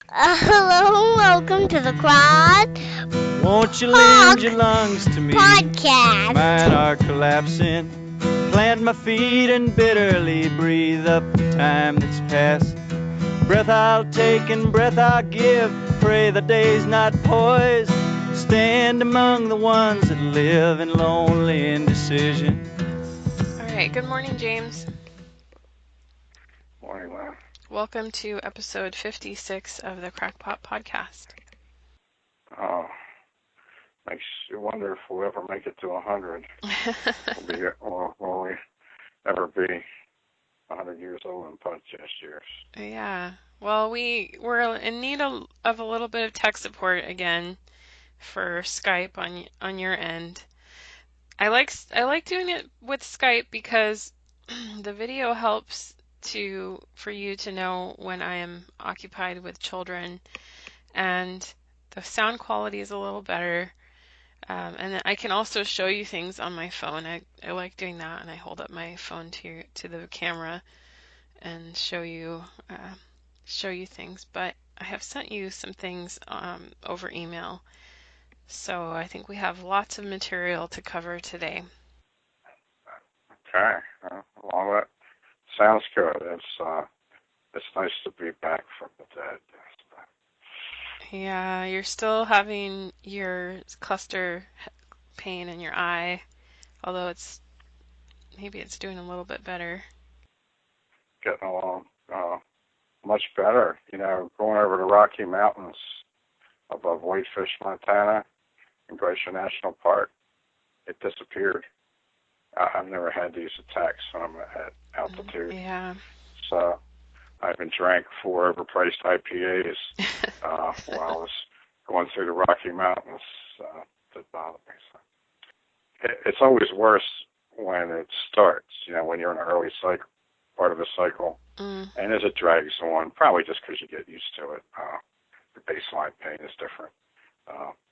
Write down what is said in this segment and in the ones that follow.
Hello, welcome to the Crackpot Won't you lend your lungs to me? Podcast. Mine are collapsing. Plant my feet and bitterly breathe up the time that's passed. Breath I'll take and breath I'll give. Pray the day's not poised. Stand among the ones that live in lonely indecision. All right, good morning, James. Morning, Lynn. Welcome to episode 56 of the Crackpot Podcast. Oh, makes you wonder if we'll ever make it to 100. Will we ever be 100 years old in podcast years? Yeah, well, we're in need of a little bit of tech support again for Skype on your end. I like doing it with Skype because the video helps for you to know when I am occupied with children, and the sound quality is a little better. And then I can also show you things on my phone. I like doing that, and I hold up my phone to the camera and show you things. But I have sent you some things over email, so I think we have lots of material to cover today. Okay. Well, that sounds good. It's nice to be back from the dead. Yeah, you're still having your cluster pain in your eye, although maybe it's doing a little bit better. Getting along much better. Going over the Rocky Mountains above Whitefish, Montana, in Glacier National Park, it disappeared. I've never had these attacks when I'm at altitude. Yeah. So I even drank 4 overpriced IPAs while I was going through the Rocky Mountains. That bothered me. So it's always worse when it starts, when you're in an early part of the cycle. And as it drags on, probably just because you get used to it, the baseline pain is different.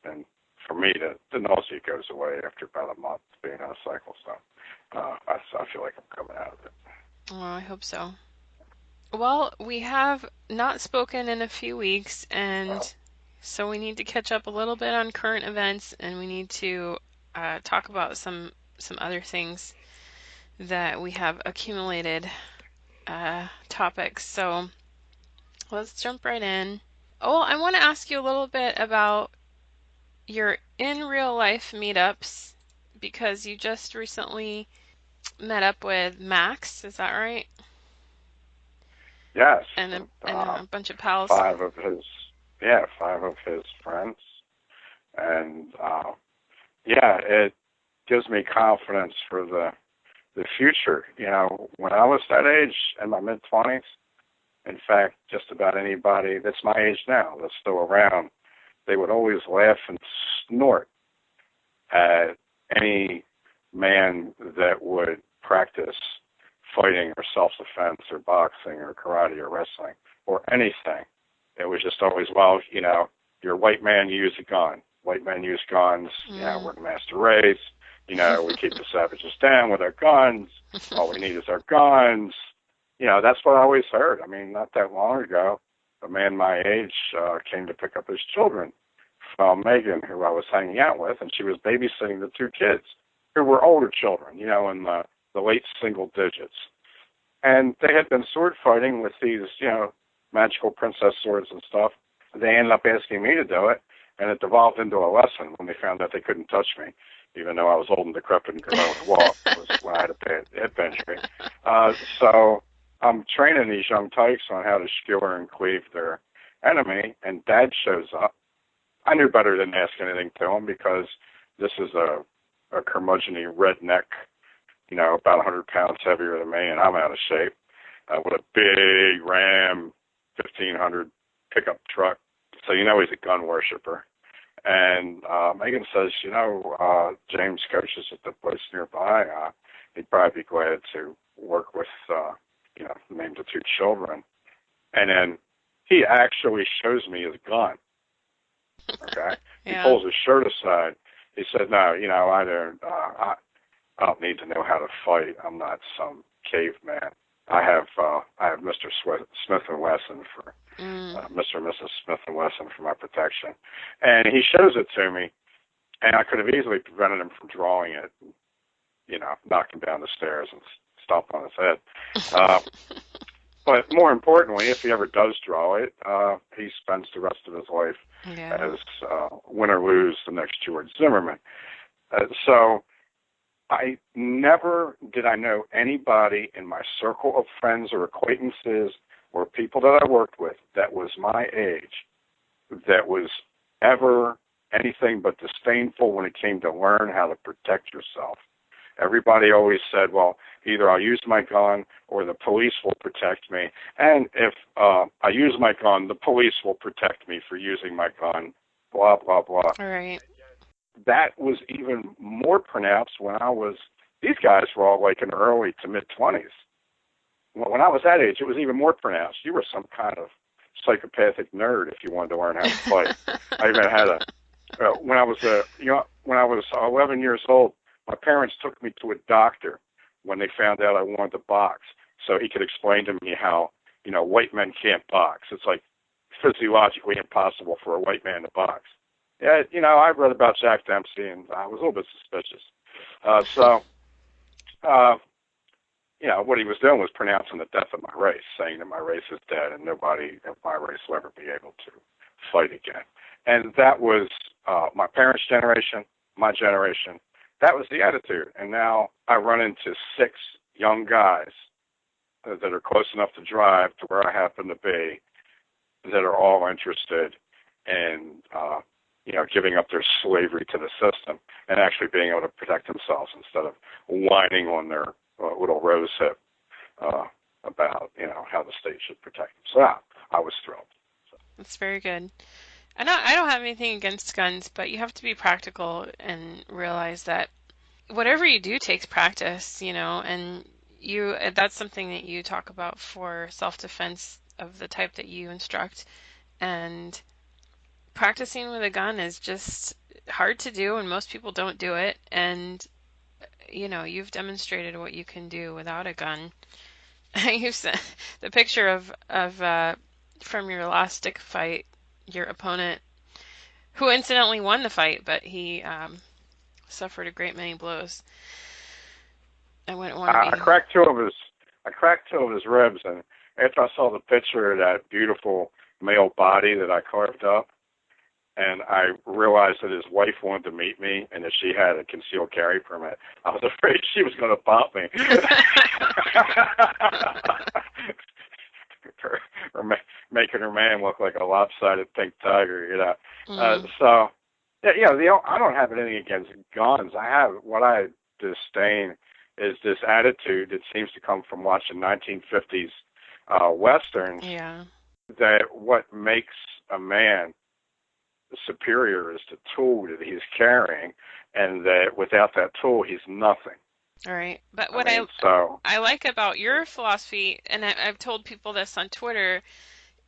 And for me, the nausea goes away after about a month being on a cycle. So I feel like I'm coming out of it. Oh, I hope so. Well, we have not spoken in a few weeks, and so we need to catch up a little bit on current events, and we need to talk about some other things that we have accumulated topics. So let's jump right in. Oh, I want to ask you a little bit about your in real life meetups, because you just recently met up with Max. Is that right? Yes. And a bunch of pals. 5 of his friends. And, it gives me confidence for the future. When I was that age, in my mid-20s, in fact, just about anybody that's my age now that's still around, they would always laugh and snort at any man that would practice fighting or self-defense or boxing or karate or wrestling or anything. It was just always, well, you're a white man, you use a gun. White men use guns. We're the master race. We keep the savages down with our guns. All we need is our guns. That's what I always heard. I mean, not that long ago, a man my age came to pick up his children from Megan, who I was hanging out with, and she was babysitting the 2 kids who were older children, in the late single digits. And they had been sword fighting with these, magical princess swords and stuff. They ended up asking me to do it, and it devolved into a lesson when they found out they couldn't touch me, even though I was old and decrepit and could only walk. It was when I had a bad hip injury. So I'm training these young tykes on how to skewer and cleave their enemy, and Dad shows up. I knew better than to ask anything to him because this is a curmudgeon-y redneck, about 100 pounds heavier than me, and I'm out of shape, with a big Ram 1500 pickup truck. So he's a gun worshiper. And Megan says, James coaches at the place nearby. He'd probably be glad to work with, name the 2 children. And then he actually shows me his gun. Okay? Yeah. He pulls his shirt aside. He said, no, I don't need to know how to fight. I'm not some caveman. I have Mr. Smith and Wesson for Mr. and Mrs. Smith and Wesson for my protection, and he shows it to me, and I could have easily prevented him from drawing it, knock him down the stairs and stomp on his head. But more importantly, if he ever does draw it, he spends the rest of his life as win or lose the next George Zimmerman. So I never did I know anybody in my circle of friends or acquaintances or people that I worked with that was my age that was ever anything but disdainful when it came to learn how to protect yourself. Everybody always said, well, either I'll use my gun or the police will protect me. And if I use my gun, the police will protect me for using my gun, blah, blah, blah. All right. That was even more pronounced when these guys were all like in early to mid-20s. When I was that age, it was even more pronounced. You were some kind of psychopathic nerd if you wanted to learn how to fight. I even had when I was 11 years old, my parents took me to a doctor when they found out I wanted to box, so he could explain to me how, white men can't box. It's like physiologically impossible for a white man to box. Yeah, I read about Jack Dempsey, and I was a little bit suspicious. What he was doing was pronouncing the death of my race, saying that my race is dead and nobody of my race will ever be able to fight again. And that was my parents' generation, my generation. That was the attitude. And now I run into 6 young guys that are close enough to drive to where I happen to be that are all interested in, giving up their slavery to the system and actually being able to protect themselves instead of whining on their little rose hip about, how the state should protect them. So I was thrilled. That's very good. I don't have anything against guns, but you have to be practical and realize that whatever you do takes practice, and that's something that you talk about for self-defense of the type that you instruct. And practicing with a gun is just hard to do, and most people don't do it. And, you've demonstrated what you can do without a gun. You've sent the picture of from your last stick fight, your opponent, who incidentally won the fight, but he suffered a great many blows. I wouldn't want to be. I cracked two of his ribs, and after I saw the picture of that beautiful male body that I carved up, and I realized that his wife wanted to meet me and that she had a concealed carry permit, I was afraid she was going to bop me. Or making her man look like a lopsided pink tiger, So, I don't have anything against guns. What I disdain is this attitude that seems to come from watching 1950s westerns. Yeah. That what makes a man superior is the tool that he's carrying, and that without that tool, he's nothing. All right. But what I like about your philosophy, and I've told people this on Twitter,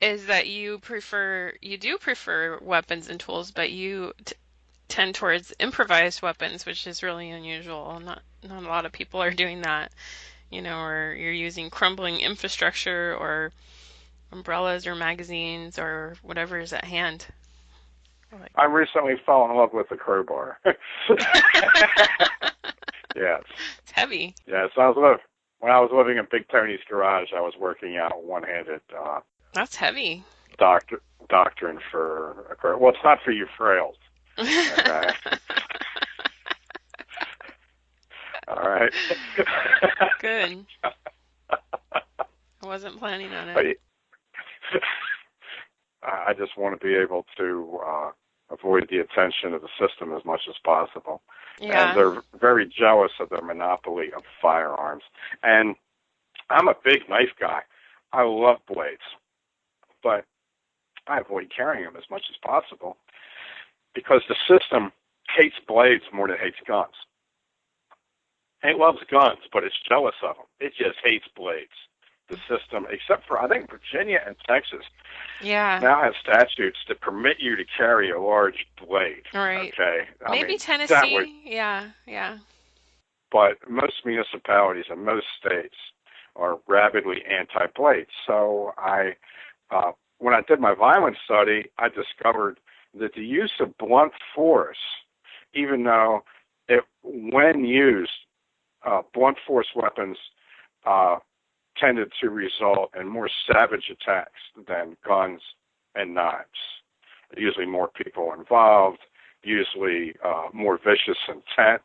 is that you do prefer weapons and tools, but you tend towards improvised weapons, which is really unusual. Not a lot of people are doing that, or you're using crumbling infrastructure or umbrellas or magazines or whatever is at hand. I recently fell in love with the crowbar. Yes. It's heavy. Yeah, so when I was living in Big Tony's garage, I was working out one-handed. That's heavy. Doctrine for a crowbar. Well, it's not for you frails. Okay. All right. Good. I wasn't planning on it. I just want to be able to avoid the attention of the system as much as possible. Yeah. And they're very jealous of their monopoly of firearms. And I'm a big knife guy. I love blades. But I avoid carrying them as much as possible because the system hates blades more than it hates guns. It loves guns, but it's jealous of them. It just hates blades. The system, except for, I think, Virginia and Texas, now have statutes that permit you to carry a large blade. All right. Okay. Maybe Tennessee. Yeah. But most municipalities and most states are rabidly anti-blade. So when I did my violence study, I discovered that the use of blunt force, even though when used, blunt force weapons tended to result in more savage attacks than guns and knives. Usually more people involved, usually more vicious intent,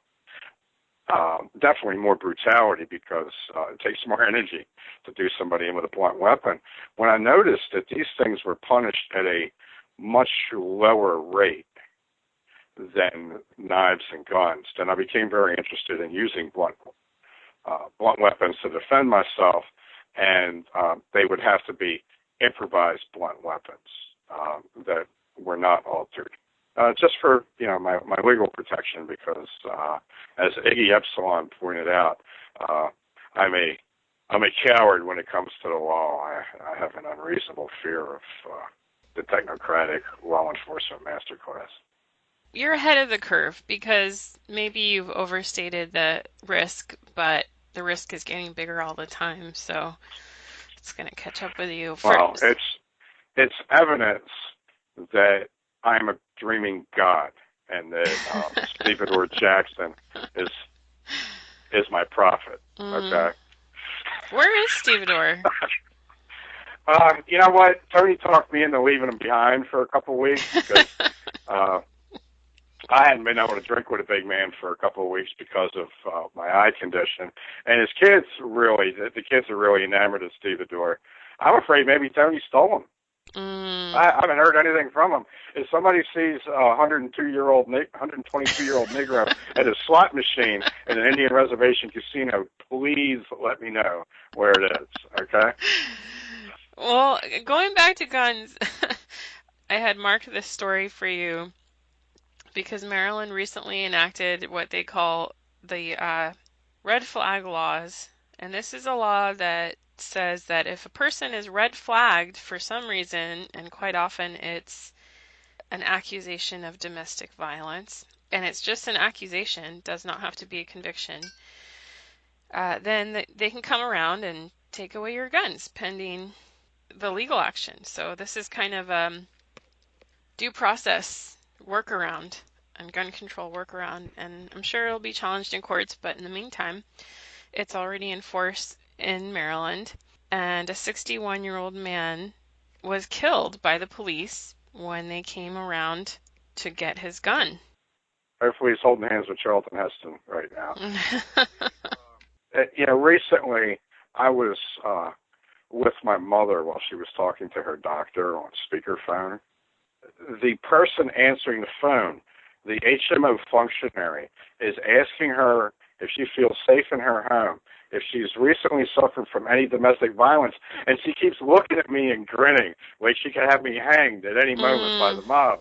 definitely more brutality because it takes more energy to do somebody in with a blunt weapon. When I noticed that these things were punished at a much lower rate than knives and guns, then I became very interested in using blunt weapons to defend myself, and they would have to be improvised blunt weapons that were not altered. Just for my legal protection, because as Iggy Epsilon pointed out, I'm a coward when it comes to the law. I have an unreasonable fear of the technocratic law enforcement masterclass. You're ahead of the curve because maybe you've overstated the risk, but the risk is getting bigger all the time, so it's going to catch up with you. Well, it's evidence that I'm a dreaming god, and that Stevedore Jackson is my prophet. Okay. Where is Stevedore? You know what? Tony talked me into leaving him behind for a couple of weeks because I hadn't been able to drink with a big man for a couple of weeks because of my eye condition. And his kids the kids are really enamored of Stevedore. I'm afraid maybe Tony stole him. I haven't heard anything from him. If somebody sees a 122-year-old Negro at a slot machine at an Indian reservation casino, please let me know where it is, okay? Well, going back to guns, I had marked this story for you because Maryland recently enacted what they call the red flag laws. And this is a law that says that if a person is red flagged for some reason, and quite often it's an accusation of domestic violence, and it's just an accusation, does not have to be a conviction, then they can come around and take away your guns pending the legal action. So this is kind of a due process workaround and gun control workaround, and I'm sure it'll be challenged in courts, but in the meantime, it's already in force in Maryland, and a 61-year-old man was killed by the police when they came around to get his gun. Hopefully he's holding hands with Charlton Heston right now. Recently I was with my mother while she was talking to her doctor on speakerphone. The person answering the phone, the HMO functionary, is asking her if she feels safe in her home, if she's recently suffered from any domestic violence, and she keeps looking at me and grinning like she could have me hanged at any moment by the mob.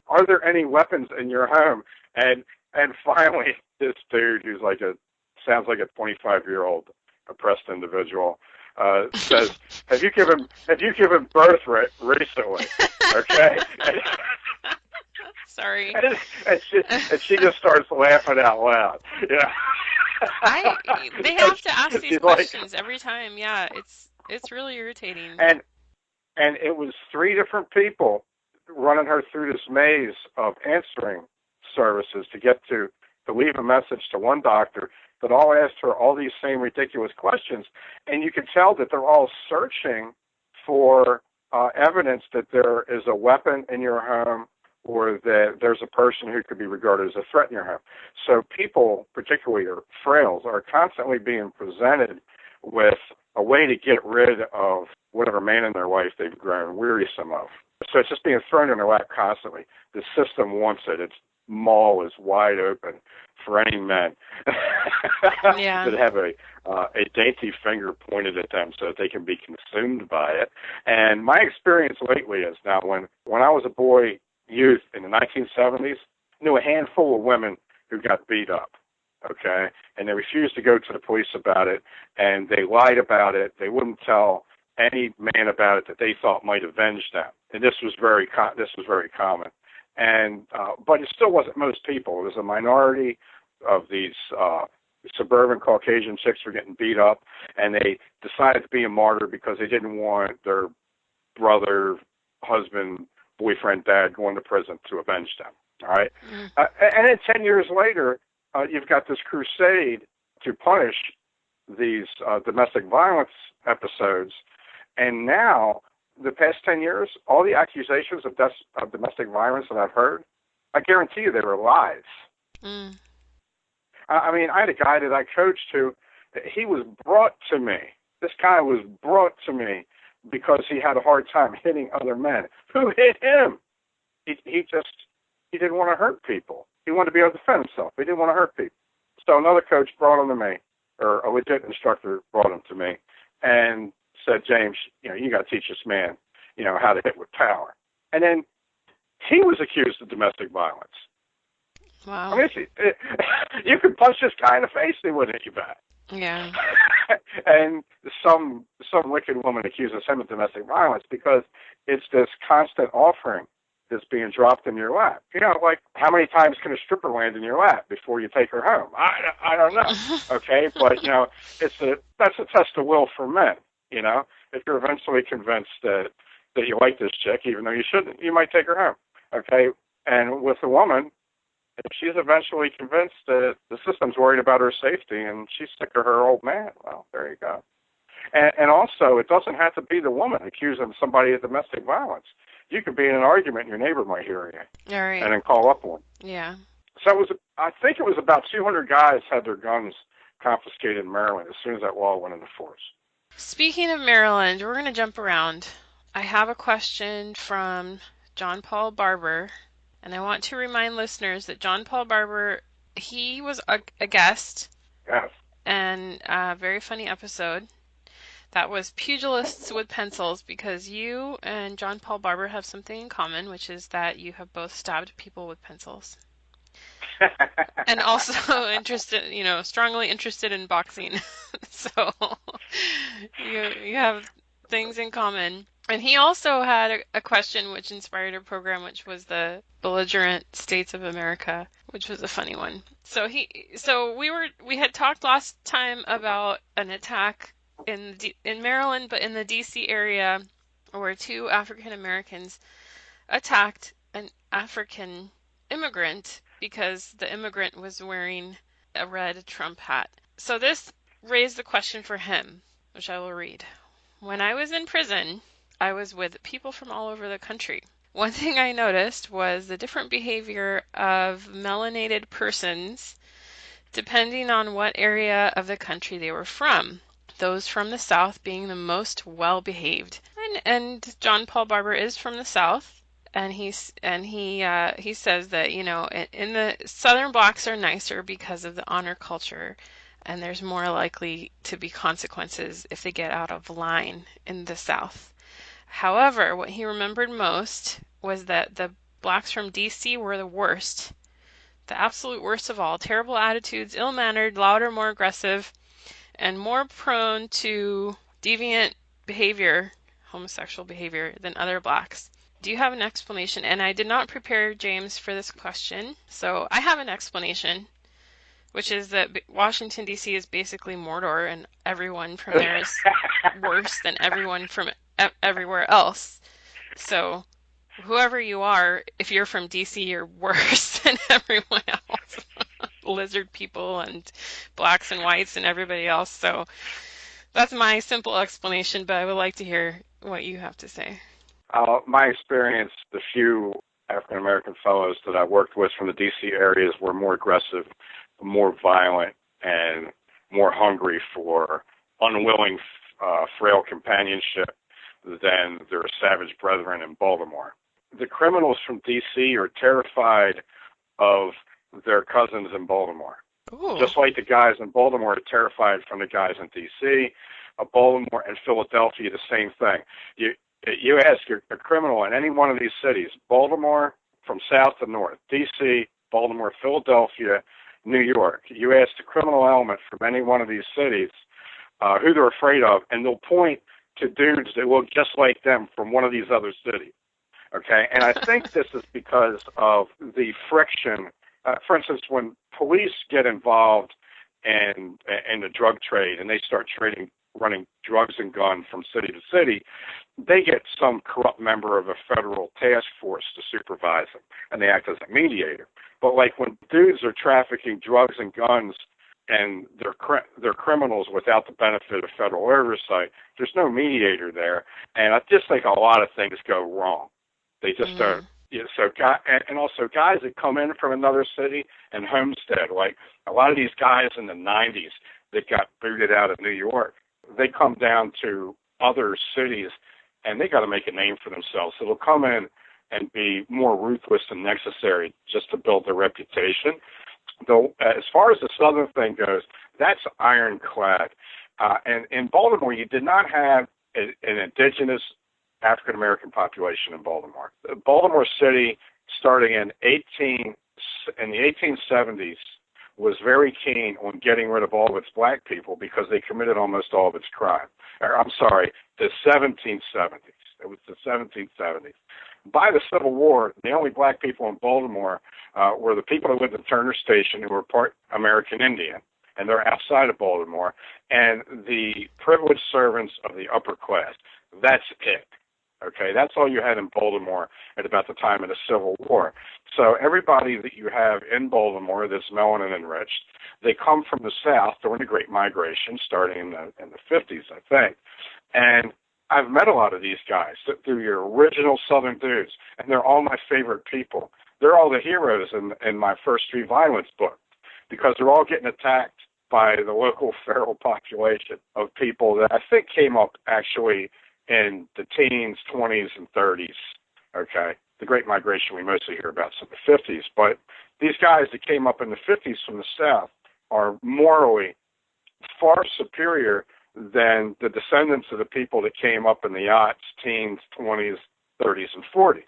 Are there any weapons in your home? And finally, this dude, who's sounds like a 25-year-old oppressed individual, says, "Have you given birth recently?" Okay. Sorry. And she just starts laughing out loud. Yeah. They have to ask these questions every time. Yeah, it's really irritating. And it was 3 different people running her through this maze of answering services to get to leave a message to one doctor that all asked her all these same ridiculous questions. And you can tell that they're all searching for evidence that there is a weapon in your home or that there's a person who could be regarded as a threat in your home. So people, particularly frails, are constantly being presented with a way to get rid of whatever man in their life they've grown wearisome of. So it's just being thrown in their lap constantly. The system wants it. Its maw is wide open for any men that have a dainty finger pointed at them so that they can be consumed by it. And my experience lately is now when I was a boy youth in the 1970s, I knew a handful of women who got beat up, okay? And they refused to go to the police about it, and they lied about it. They wouldn't tell any man about it that they thought might avenge them. And this was very common. And but it still wasn't most people. It was a minority of these suburban Caucasian chicks were getting beat up, and they decided to be a martyr because they didn't want their brother, husband, boyfriend, dad going to prison to avenge them. All right? And then 10 years later, you've got this crusade to punish these domestic violence episodes. And now, the past 10 years, all the accusations of domestic violence that I've heard, I guarantee you they were lies. I mean, I had a guy that I coached who, he was brought to me. This guy was brought to me because he had a hard time hitting other men. Who hit him? He didn't want to hurt people. He wanted to be able to defend himself. He didn't want to hurt people. So another coach brought him to me, or a legit instructor brought him to me, and said, James, you got to teach this man, how to hit with power. And then he was accused of domestic violence. Wow. I mean, you could punch this guy in the face, he wouldn't hit you back. Yeah. And some wicked woman accuses him of domestic violence because it's this constant offering that's being dropped in your lap. Like how many times can a stripper land in your lap before you take her home? I don't know. Okay, but that's a test of will for men. If you're eventually convinced that you like this chick, even though you shouldn't, you might take her home. Okay, and with a woman, if she's eventually convinced that the system's worried about her safety and she's sick of her old man, well, there you go. And also, it doesn't have to be the woman accusing somebody of domestic violence. You could be in an argument and your neighbor might hear you. All right. And then call up one. Yeah. So I think it was about 200 guys had their guns confiscated in Maryland as soon as that law went into force. Speaking of Maryland, we're going to jump around. I have a question from John Paul Barber, and I want to remind listeners that John Paul Barber, he was a guest. Yes. And a very funny episode. That was Pugilists with Pencils, because you and John Paul Barber have something in common, which is that you have both stabbed people with pencils. And also strongly interested in boxing. So you have things in common. And he also had a question which inspired a program, which was the Belligerent States of America, which was a funny one. So we had talked last time about an attack in Maryland, but in the D.C. area, where two African Americans attacked an African immigrant because the immigrant was wearing a red Trump hat. So this raised the question for him, which I will read. When I was in prison, I was with people from all over the country. One thing I noticed was the different behavior of melanated persons depending on what area of the country they were from. Those from the South being the most well-behaved. And John Paul Barber is from the South, and he says that, in the Southern blacks are nicer because of the honor culture, and there's more likely to be consequences if they get out of line in the South. However, what he remembered most was that the blacks from D.C. were the worst, the absolute worst of all. Terrible attitudes, ill-mannered, louder, more aggressive, and more prone to deviant behavior, homosexual behavior, than other blacks. Do you have an explanation? And I did not prepare James for this question, so I have an explanation, which is that Washington, D.C. is basically Mordor, and everyone from there is worse than everyone from everywhere else. So whoever you are, if you're from D.C., you're worse than everyone else. Lizard people and blacks and whites and everybody else. So that's my simple explanation, but I would like to hear what you have to say. My experience, the few African-American fellows that I worked with from the D.C. areas were more aggressive, more violent, and more hungry for unwilling, frail companionship than their savage brethren in Baltimore. The criminals from D.C. are terrified of their cousins in Baltimore. Ooh. Just like the guys in Baltimore are terrified from the guys in D.C., Baltimore and Philadelphia, the same thing. You ask a criminal in any one of these cities, Baltimore from south to north, D.C., Baltimore, Philadelphia, New York, you ask the criminal element from any one of these cities who they're afraid of, and they'll point to dudes that look just like them from one of these other cities. Okay, and I think this is because of the friction. For instance, when police get involved and the drug trade, and they start running drugs and guns from city to city, they get some corrupt member of a federal task force to supervise them, and they act as a mediator. But like when dudes are trafficking drugs and guns and they're criminals without the benefit of federal oversight, there's no mediator there, and I just think a lot of things go wrong. They just don't. You know, and also guys that come in from another city and homestead, like a lot of these guys in the 90s that got booted out of New York, they come down to other cities and they got to make a name for themselves. So they'll come in and be more ruthless than necessary just to build their reputation. Though, as far as the southern thing goes, that's ironclad. And in Baltimore, you did not have an indigenous African-American population in Baltimore. Baltimore City, starting in the 1870s, was very keen on getting rid of all of its black people because they committed almost all of its crime. I'm sorry, the 1770s. It was the 1770s. By the Civil War, the only black people in Baltimore were the people who lived in Turner Station, who were part American Indian, and they're outside of Baltimore, and the privileged servants of the upper class. That's it. Okay, that's all you had in Baltimore at about the time of the Civil War. So everybody that you have in Baltimore that's melanin enriched, they come from the South during the Great Migration, starting in the 50s, I think. And I've met a lot of these guys through your original Southern dudes, and they're all my favorite people. They're all the heroes in my First Street Violence book because they're all getting attacked by the local feral population of people that I think came up actually in the teens, 20s, and 30s, okay? The Great Migration we mostly hear about in the 50s, but these guys that came up in the 50s from the South are morally far superior than the descendants of the people that came up in the yachts, teens, 20s, 30s, and 40s.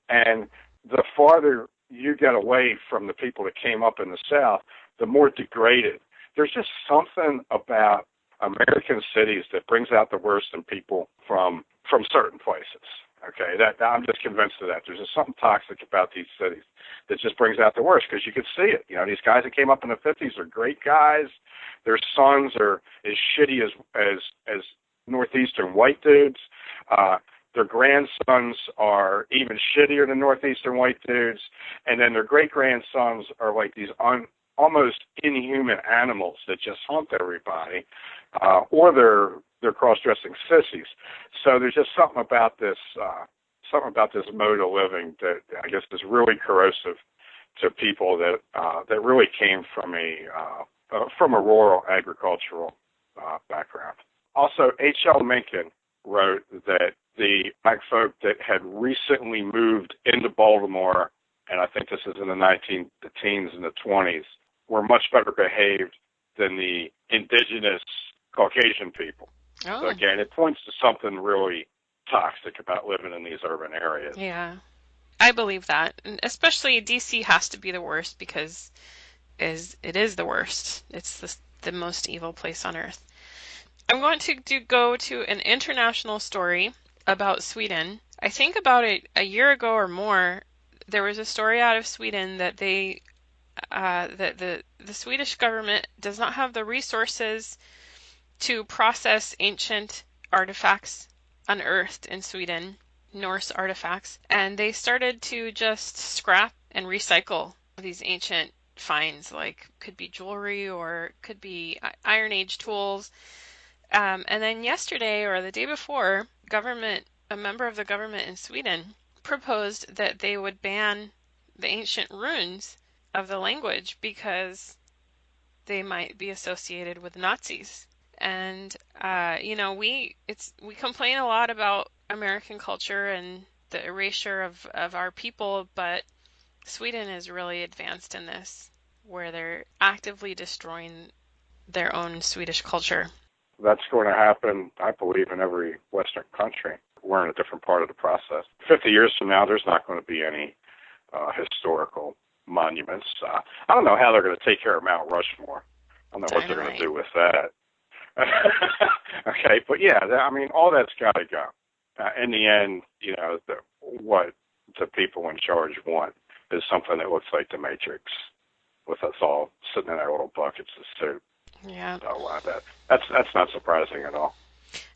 And the farther you get away from the people that came up in the South, the more degraded. There's just something about American cities that brings out the worst in people from certain places. Okay, that I'm just convinced of that. There's just something toxic about these cities that just brings out the worst because you can see it. You know, these guys that came up in the 50s are great guys. Their sons are as shitty as northeastern white dudes. Their grandsons are even shittier than northeastern white dudes, and then their great grandsons are like these almost inhuman animals that just hunt everybody, or they're cross-dressing sissies. So there's just something about this mode of living that I guess is really corrosive to people that really came from a rural agricultural background. Also, H.L. Mencken wrote that the black folk that had recently moved into Baltimore, and I think this is in the teens and the 20s, were much better behaved than the indigenous Caucasian people. Oh. So again, it points to something really toxic about living in these urban areas. Yeah, I believe that. And especially DC has to be the worst because it is the worst. It's the most evil place on earth. I'm going to go to an international story about Sweden. I think about it a year ago or more, there was a story out of Sweden that that the Swedish government does not have the resources to process ancient artifacts unearthed in Sweden, Norse artifacts, and they started to just scrap and recycle these ancient finds, like could be jewelry or could be Iron Age tools. And then yesterday or the day before, a member of the government in Sweden proposed that they would ban the ancient runes of the language because they might be associated with Nazis. And we complain a lot about American culture and the erasure of our people, but Sweden is really advanced in this, where they're actively destroying their own Swedish culture. That's going to happen, I believe, in every Western country. We're in a different part of the process. 50 years from now, there's not going to be any historical monuments. I don't know how they're going to take care of Mount Rushmore. I don't know what they're going to do with that. Okay, but yeah, I mean, all that's got to go. In the end, what the people in charge want is something that looks like the Matrix, with us all sitting in our little buckets of soup. Yeah. So that's not surprising at all.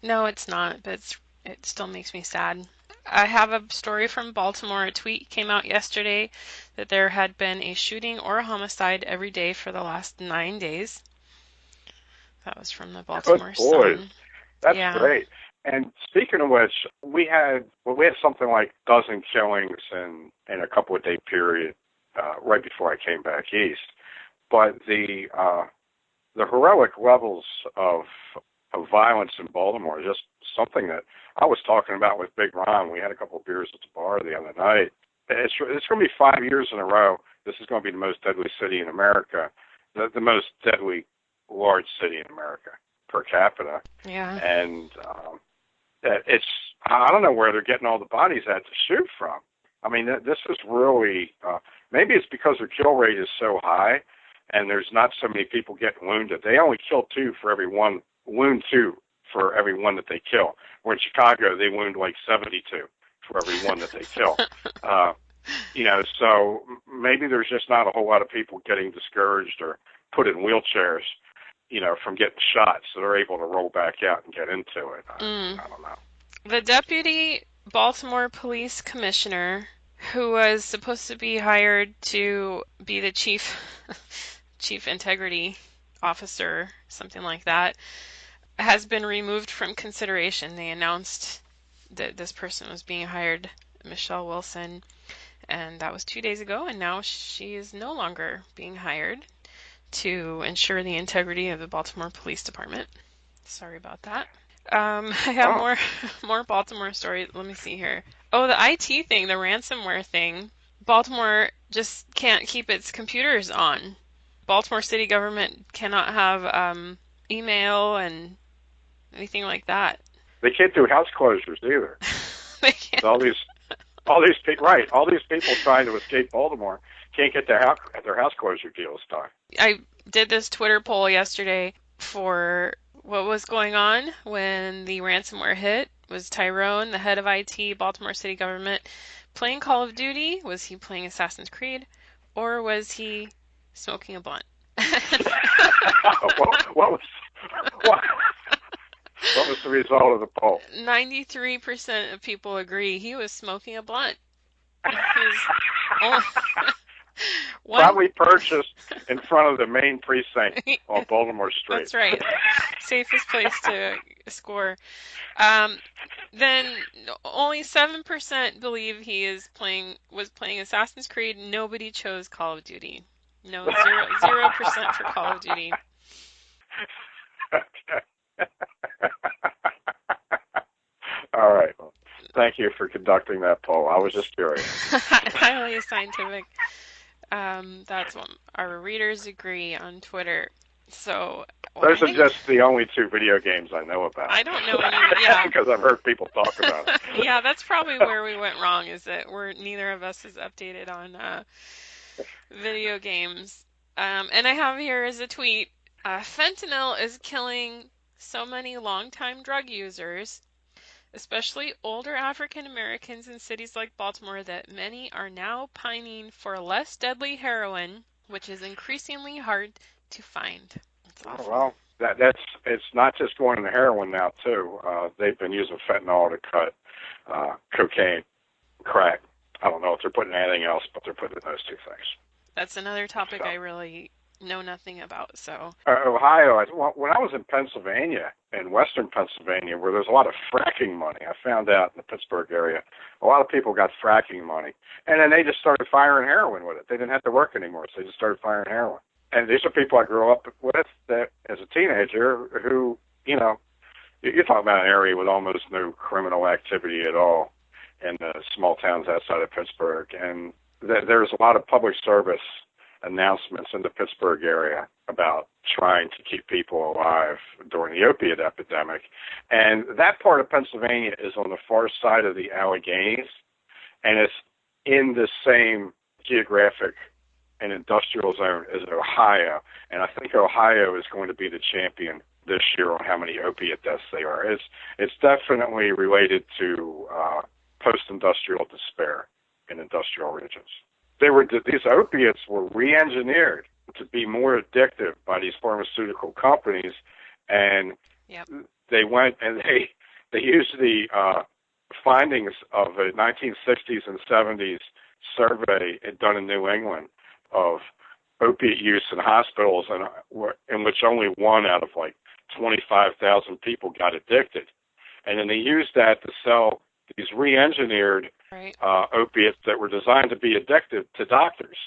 No, it's not, but it still makes me sad. I have a story from Baltimore. A tweet came out yesterday that there had been a shooting or a homicide every day for the last 9 days. That was from the Good Baltimore boys. Sun. That's Yeah. great. And speaking of which, we had something like a dozen killings in a couple of day period right before I came back east. But the heroic levels of violence in Baltimore is just something that I was talking about with Big Ron. We had a couple of beers at the bar the other night. It's going to be 5 years in a row. This is going to be the most deadly city in America, the most deadly large city in America per capita. Yeah. And I don't know where they're getting all the bodies at to shoot from. I mean, this is really, maybe it's because their kill rate is so high and there's not so many people getting wounded. They only kill wound two for every one that they kill. Where in Chicago, they wound like 72 for every one that they kill. So maybe there's just not a whole lot of people getting discouraged or put in wheelchairs, from getting shot, so they're able to roll back out and get into it. I don't know. The deputy Baltimore police commissioner, who was supposed to be hired to be the chief integrity officer, something like that, has been removed from consideration. They announced that this person was being hired, Michelle Wilson, and that was 2 days ago, and now she is no longer being hired to ensure the integrity of the Baltimore Police Department. Sorry about that. I have more Baltimore stories. Let me see here. Oh, the IT thing, the ransomware thing. Baltimore just can't keep its computers on. Baltimore city government cannot have email and anything like that. They can't do house closures either. They can't. All these people trying to escape Baltimore can't get their house closure deals done. I did this Twitter poll yesterday for what was going on when the ransomware hit. Was Tyrone, the head of IT, Baltimore city government, playing Call of Duty? Was he playing Assassin's Creed? Or was he smoking a blunt? What was the result of the poll? 93% of people agree he was smoking a blunt. Probably purchased in front of the main precinct on Baltimore Street. That's right. Safest place to score. Then only 7% believe he was playing Assassin's Creed. Nobody chose Call of Duty. No, 0% for Call of Duty. All right. Well, thank you for conducting that poll. I was just curious. Highly scientific. That's what our readers agree on Twitter. So those are just the only two video games I know about. I don't know any. Yeah, because I've heard people talk about it. Yeah, that's probably where we went wrong. Is that neither of us is updated on video games. And I have here as a tweet: fentanyl is killing so many longtime drug users, especially older African Americans in cities like Baltimore, that many are now pining for less deadly heroin, which is increasingly hard to find. It's awful. Well, it's not just going to heroin now too. They've been using fentanyl to cut cocaine, crack. I don't know if they're putting anything else, but they're putting those two things. That's another topic I really know nothing about. So Ohio, when I was in Pennsylvania, in western Pennsylvania, where there's a lot of fracking money, I found out in the Pittsburgh area, a lot of people got fracking money, and then they just started firing heroin with it. They didn't have to work anymore, so they just started firing heroin. And these are people I grew up with that, as a teenager, who, you're talking about an area with almost no criminal activity at all in the small towns outside of Pittsburgh, and there's a lot of public service announcements in the Pittsburgh area about trying to keep people alive during the opiate epidemic. And that part of Pennsylvania is on the far side of the Alleghenies, and it's in the same geographic and industrial zone as Ohio. And I think Ohio is going to be the champion this year on how many opiate deaths they are. It's definitely related to post-industrial despair in industrial regions. These opiates were re-engineered to be more addictive by these pharmaceutical companies, and Yep. they went and they used the findings of a 1960s and 70s survey done in New England of opiate use in hospitals, and in which only one out of like 25,000 people got addicted. And then they used that to sell these re-engineered Right. Opiates that were designed to be addictive to doctors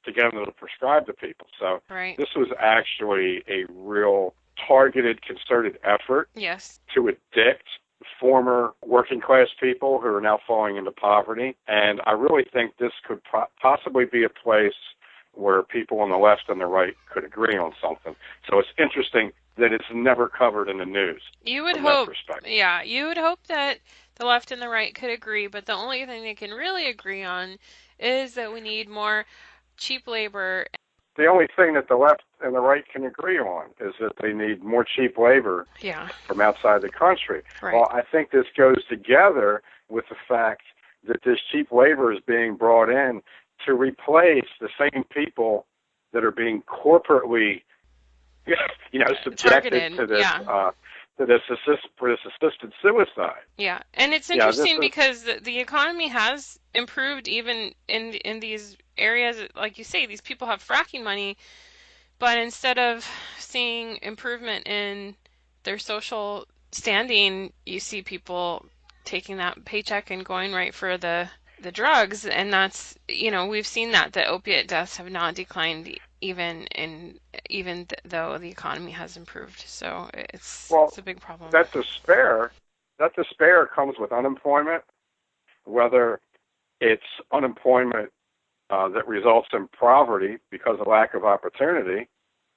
to get them to prescribe to people. So Right. this was actually a real targeted, concerted effort Yes. to addict former working class people who are now falling into poverty. And I really think this could possibly be a place where people on the left and the right could agree on something. So it's interesting that it's never covered in the news. You would from that hope, perspective. yeah, you would hope that the left and the right could agree, but the only thing they can really agree on is that we need more cheap labor. The only thing that the left and the right can agree on is that they need more cheap labor Yeah. from outside the country. Right. Well, I think this goes together with the fact that this cheap labor is being brought in to replace the same people that are being corporately, subjected Targeted, to this, yeah. to this assisted suicide. Yeah, and it's Yeah, this interesting is- because the economy has improved even in these areas, like you say, these people have fracking money, but instead of seeing improvement in their social standing, you see people taking that paycheck and going right for the drugs, and that's, we've seen that the opiate deaths have not declined even though the economy has improved. So it's a big problem. That despair comes with unemployment, whether it's unemployment that results in poverty because of lack of opportunity,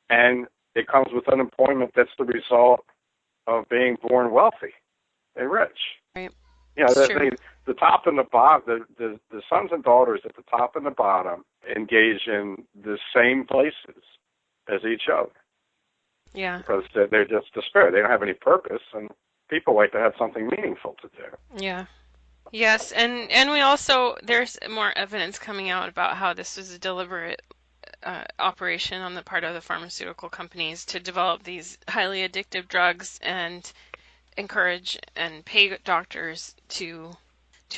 and it comes with unemployment that's the result of being born wealthy and rich. Right. The top and the bottom, the sons and daughters at the top and the bottom engage in the same places as each other. Yeah. Because they're just despair. They don't have any purpose, and people like to have something meaningful to do. Yeah. Yes, and we also, there's more evidence coming out about how this was a deliberate operation on the part of the pharmaceutical companies to develop these highly addictive drugs and encourage and pay doctors to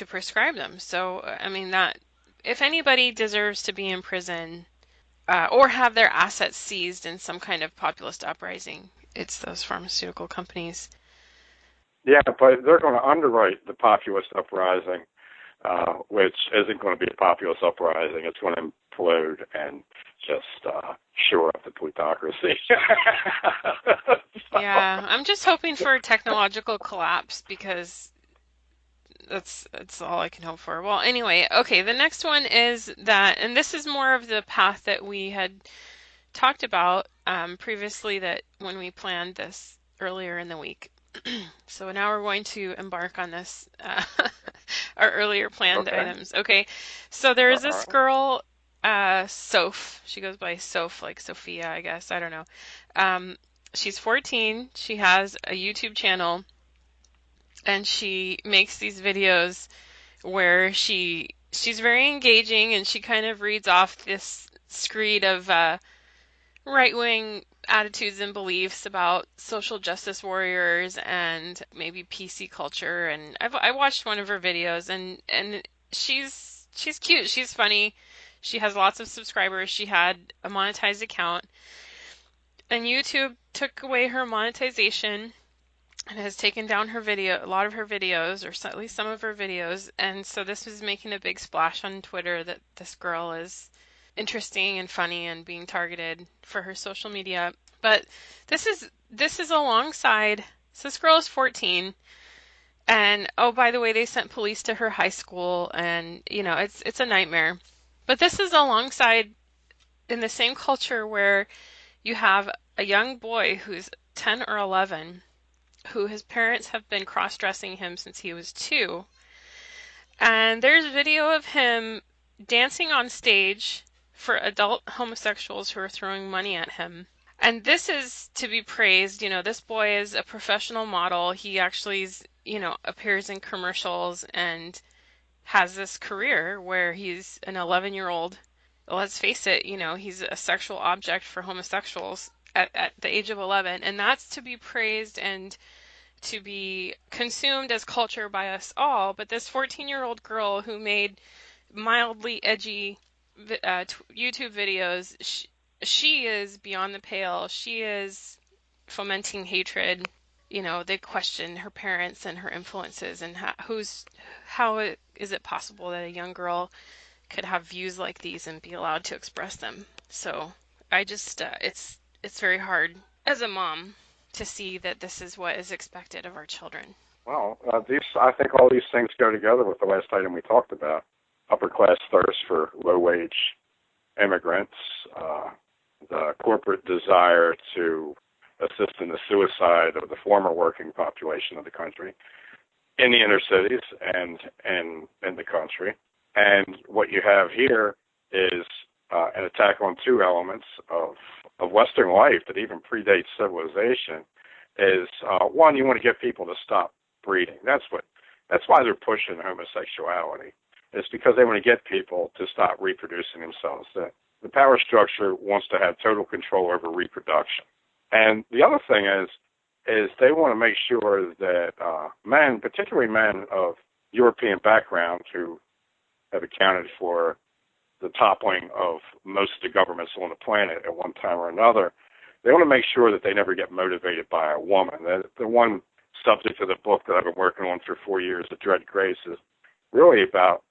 prescribe them. So, I mean, that if anybody deserves to be in prison or have their assets seized in some kind of populist uprising, it's those pharmaceutical companies. Yeah, but they're going to underwrite the populist uprising, which isn't going to be a populist uprising. It's going to implode and just shore up the plutocracy. Yeah, I'm just hoping for a technological collapse because that's all I can hope for. Well, anyway, okay, the next one is that, and this is more of the path that we had talked about previously, that when we planned this earlier in the week. So now we're going to embark on this, our earlier planned items. Okay, so there's this girl, Soph. She goes by Soph, like Sophia, I guess. I don't know. She's 14. She has a YouTube channel, and she makes these videos where she's very engaging, and she kind of reads off this screed of right-wing attitudes and beliefs about social justice warriors and maybe PC culture. And I watched one of her videos, and she's cute. She's funny. She has lots of subscribers. She had a monetized account, and YouTube took away her monetization and has taken down a lot of her videos, or at least some of her videos. And so this was making a big splash on Twitter that this girl is interesting and funny and being targeted for her social media. But this is alongside, so this girl is 14, and oh, by the way, they sent police to her high school, and it's a nightmare. But this is alongside, in the same culture, where you have a young boy who's 10 or 11 who his parents have been cross-dressing him since he was 2. And there's video of him dancing on stage for adult homosexuals who are throwing money at him. And this is to be praised. This boy is a professional model. He actually appears in commercials and has this career where he's an 11-year-old let's face it, he's a sexual object for homosexuals at the age of 11, and that's to be praised and to be consumed as culture by us all. But this 14-year-old girl who made mildly edgy YouTube videos, she is beyond the pale. She is fomenting hatred. They question her parents and her influences, and how is it possible that a young girl could have views like these and be allowed to express them. So I just, it's very hard as a mom to see that this is what is expected of our children. Well, I think all these things go together with the last item we talked about: upper class thirst for low wage immigrants, the corporate desire to assist in the suicide of the former working population of the country in the inner cities and in the country. And what you have here is an attack on two elements of Western life that even predates civilization. Is one, you want to get people to stop breeding. That's why they're pushing homosexuality. It's because they want to get people to stop reproducing themselves. The power structure wants to have total control over reproduction. And the other thing is they want to make sure that men, particularly men of European background, who have accounted for the toppling of most of the governments on the planet at one time or another, they want to make sure that they never get motivated by a woman. The one subject of the book that I've been working on for 4 years, The Dread Grace, is really about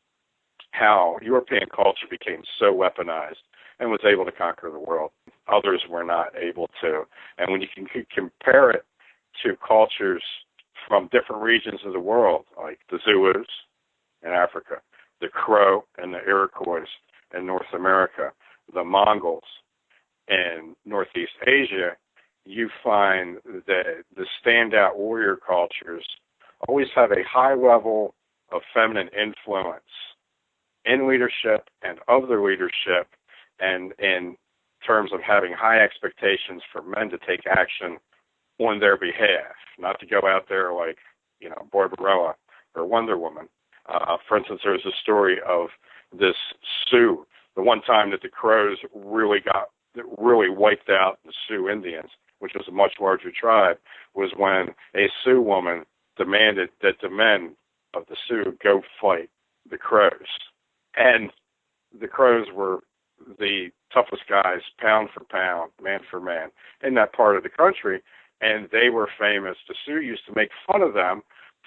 how European culture became so weaponized and was able to conquer the world. Others were not able to. And when you can compare it to cultures from different regions of the world, like the Zulus in Africa, the Crow and the Iroquois in North America, the Mongols in Northeast Asia, you find that the standout warrior cultures always have a high level of feminine influence in leadership and of their leadership, and in terms of having high expectations for men to take action on their behalf, not to go out there like, Barbarella or Wonder Woman. For instance, there's a story of this Sioux. The one time that the Crows really wiped out the Sioux Indians, which was a much larger tribe, was when a Sioux woman demanded that the men of the Sioux go fight the Crows. And the Crows were the toughest guys, pound for pound, man for man, in that part of the country, and they were famous. The Sioux used to make fun of them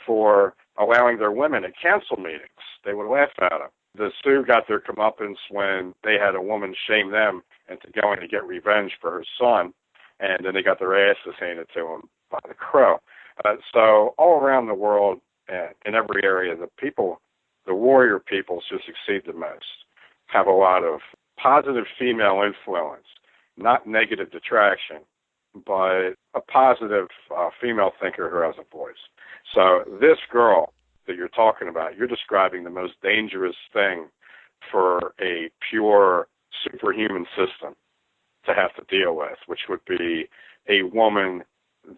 for allowing their women at council meetings. They would laugh at them. The Sioux got their comeuppance when they had a woman shame them into going to get revenge for her son, and then they got their asses handed to them by the Crow. So all around the world, in every area, the warrior peoples who succeed the most have a lot of positive female influence, not negative detraction, but a positive female thinker who has a voice. So this girl that you're talking about, you're describing the most dangerous thing for a pure superhuman system to have to deal with, which would be a woman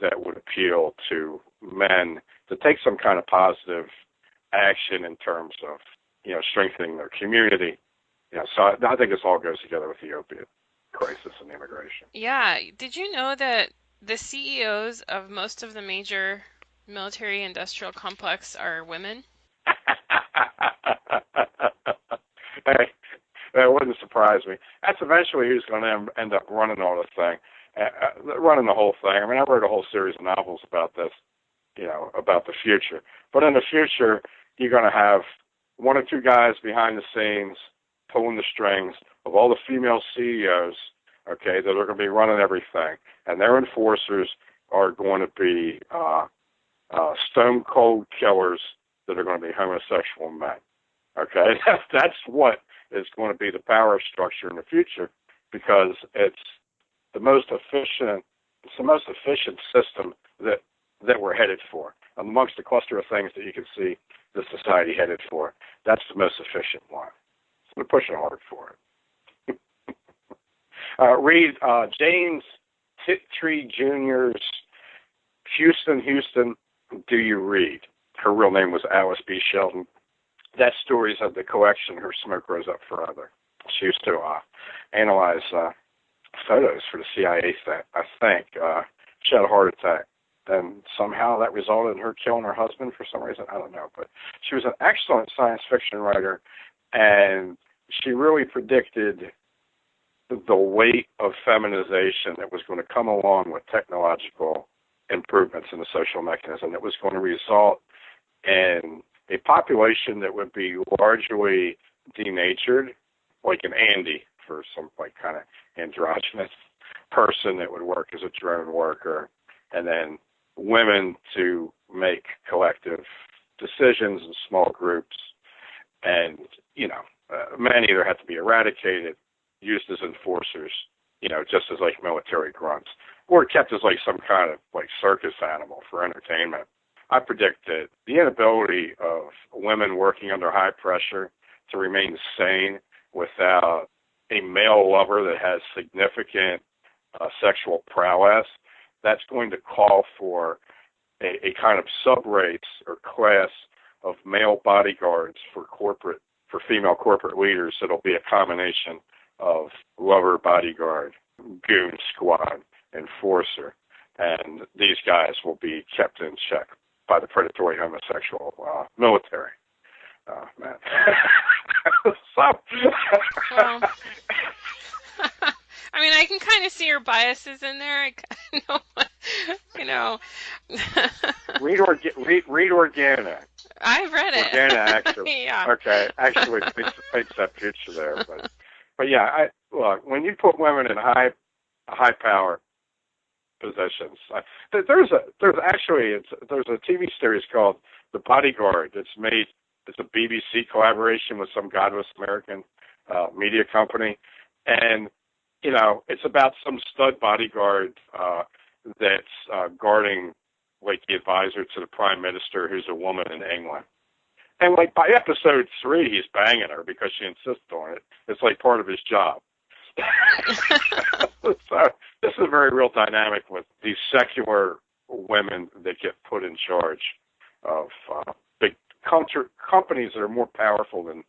that would appeal to men to take some kind of positive action in terms of, strengthening their community. So I think this all goes together with the opiate crisis and immigration. Yeah. Did you know that the CEOs of most of the major military-industrial complex are women? Hey, that wouldn't surprise me. That's eventually who's going to end up running all this thing, running the whole thing. I mean, I wrote a whole series of novels about this, about the future. But in the future, you're going to have one or two guys behind the scenes pulling the strings of all the female CEOs, okay, that are going to be running everything. And their enforcers are going to be stone cold killers that are going to be homosexual men. Okay, that's what is going to be the power structure in the future, because it's the most efficient system that we're headed for. Amongst the cluster of things that you can see the society headed for, that's the most efficient one. So we're pushing hard for it. Read James Tiptree Jr.'s Houston, Do You Read? Her real name was Alice B. Sheldon. That story is of the collection Her Smoke Rose Up Forever. She used to analyze photos for the CIA set, I think. She had a heart attack. And somehow that resulted in her killing her husband for some reason. I don't know. But she was an excellent science fiction writer, and she really predicted the weight of feminization that was going to come along with technological improvements in the social mechanism that was going to result in a population that would be largely denatured, like an Andy for some like kind of androgynous person that would work as a drone worker, and then women to make collective decisions in small groups, and men either had to be eradicated, used as enforcers, just as like military grunts, or kept as like some kind of like circus animal for entertainment. I predict that the inability of women working under high pressure to remain sane without a male lover that has significant sexual prowess, that's going to call for a kind of subrace or class of male bodyguards for female corporate leaders that'll be a combination of lover, bodyguard, goon, squad, enforcer, and these guys will be kept in check by the predatory homosexual military. Man. Well, I mean, I can kind of see your biases in there. Read Organic. I've read it. Organic, actually. Yeah. Okay, actually paints that picture there. But yeah, look, when you put women in high power positions, there's a TV series called The Bodyguard that's made. It's a BBC collaboration with some godless American media company, and it's about some stud bodyguard that's guarding like the advisor to the prime minister, who's a woman in England. And like by episode 3, he's banging her because she insists on it. It's like part of his job. So this is a very real dynamic with these secular women that get put in charge of big companies that are more powerful than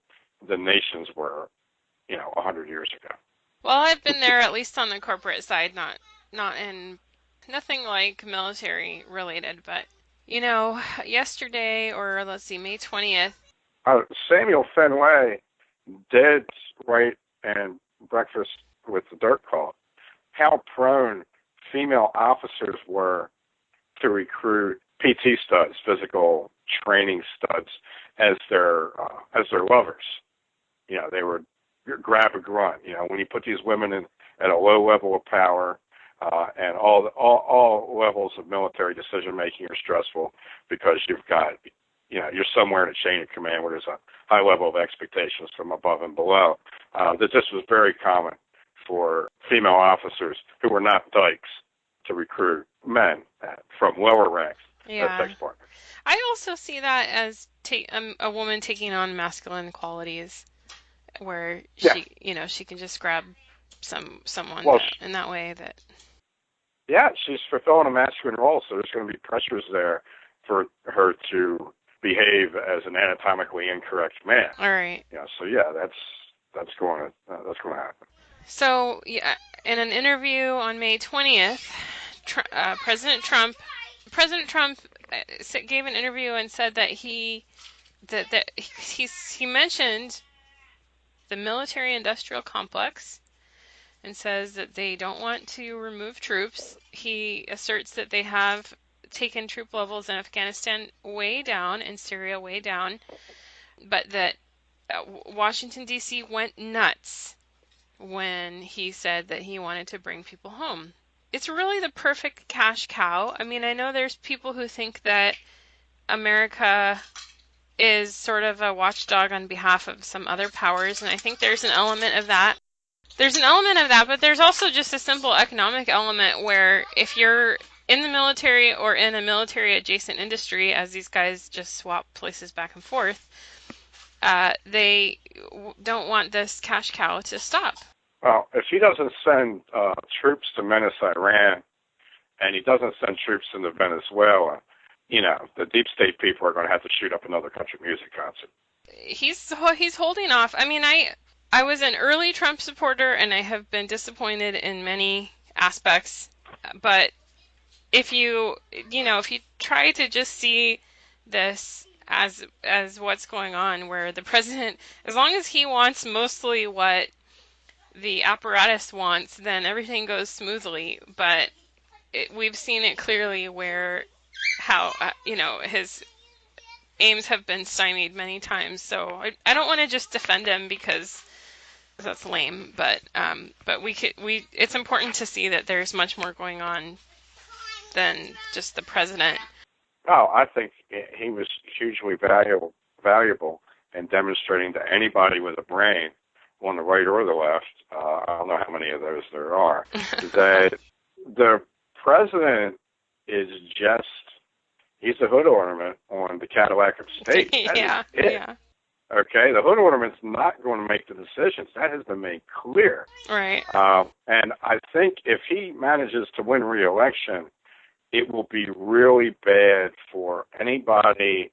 the nations were, 100 years ago. Well, I've been there at least on the corporate side, not in nothing like military related, but yesterday, or let's see, May 20th. Samuel Fenway did write in Breakfast with the Dirt called how prone female officers were to recruit PT studs, physical training studs, as their lovers. They would grab a grunt. When you put these women in at a low level of power, and all levels of military decision making are stressful because you've got, you're somewhere in a chain of command where there's a high level of expectations from above and below. That this was very common for female officers who were not dykes to recruit men from lower ranks as sex partners. I also see that as a woman taking on masculine qualities, where she can just grab someone in that way that. Yeah, she's fulfilling a masculine role, so there's going to be pressures there for her to behave as an anatomically incorrect man. All right. Yeah. So yeah, that's going to happen. So yeah, in an interview on May 20th, President Trump gave an interview and said that he mentioned the military-industrial complex and says that they don't want to remove troops. He asserts that they have taken troop levels in Afghanistan way down, in Syria way down, but that Washington, D.C. went nuts when he said that he wanted to bring people home. It's really the perfect cash cow. I mean, I know there's people who think that America is sort of a watchdog on behalf of some other powers, and I think there's an element of that. But there's also just a simple economic element where if you're in the military or in a military adjacent industry, as these guys just swap places back and forth, they don't want this cash cow to stop. Well, if he doesn't send troops to menace Iran, and he doesn't send troops into Venezuela, the deep state people are going to have to shoot up another country music concert. He's holding off. I mean, I was an early Trump supporter, and I have been disappointed in many aspects. But if you try to just see this as what's going on, where the president, as long as he wants mostly what the apparatus wants, then everything goes smoothly. But we've seen it clearly where how his aims have been stymied many times. So I don't want to just defend him because that's lame, but it's important to see that there's much more going on than just the president. Oh, I think he was hugely valuable in demonstrating to anybody with a brain, on the right or the left, I don't know how many of those there are, that the president is just, he's a hood ornament on the Cadillac of state. Yeah. Okay, the hood ornament's not going to make the decisions. That has been made clear. Right. And I think if he manages to win re-election, it will be really bad for anybody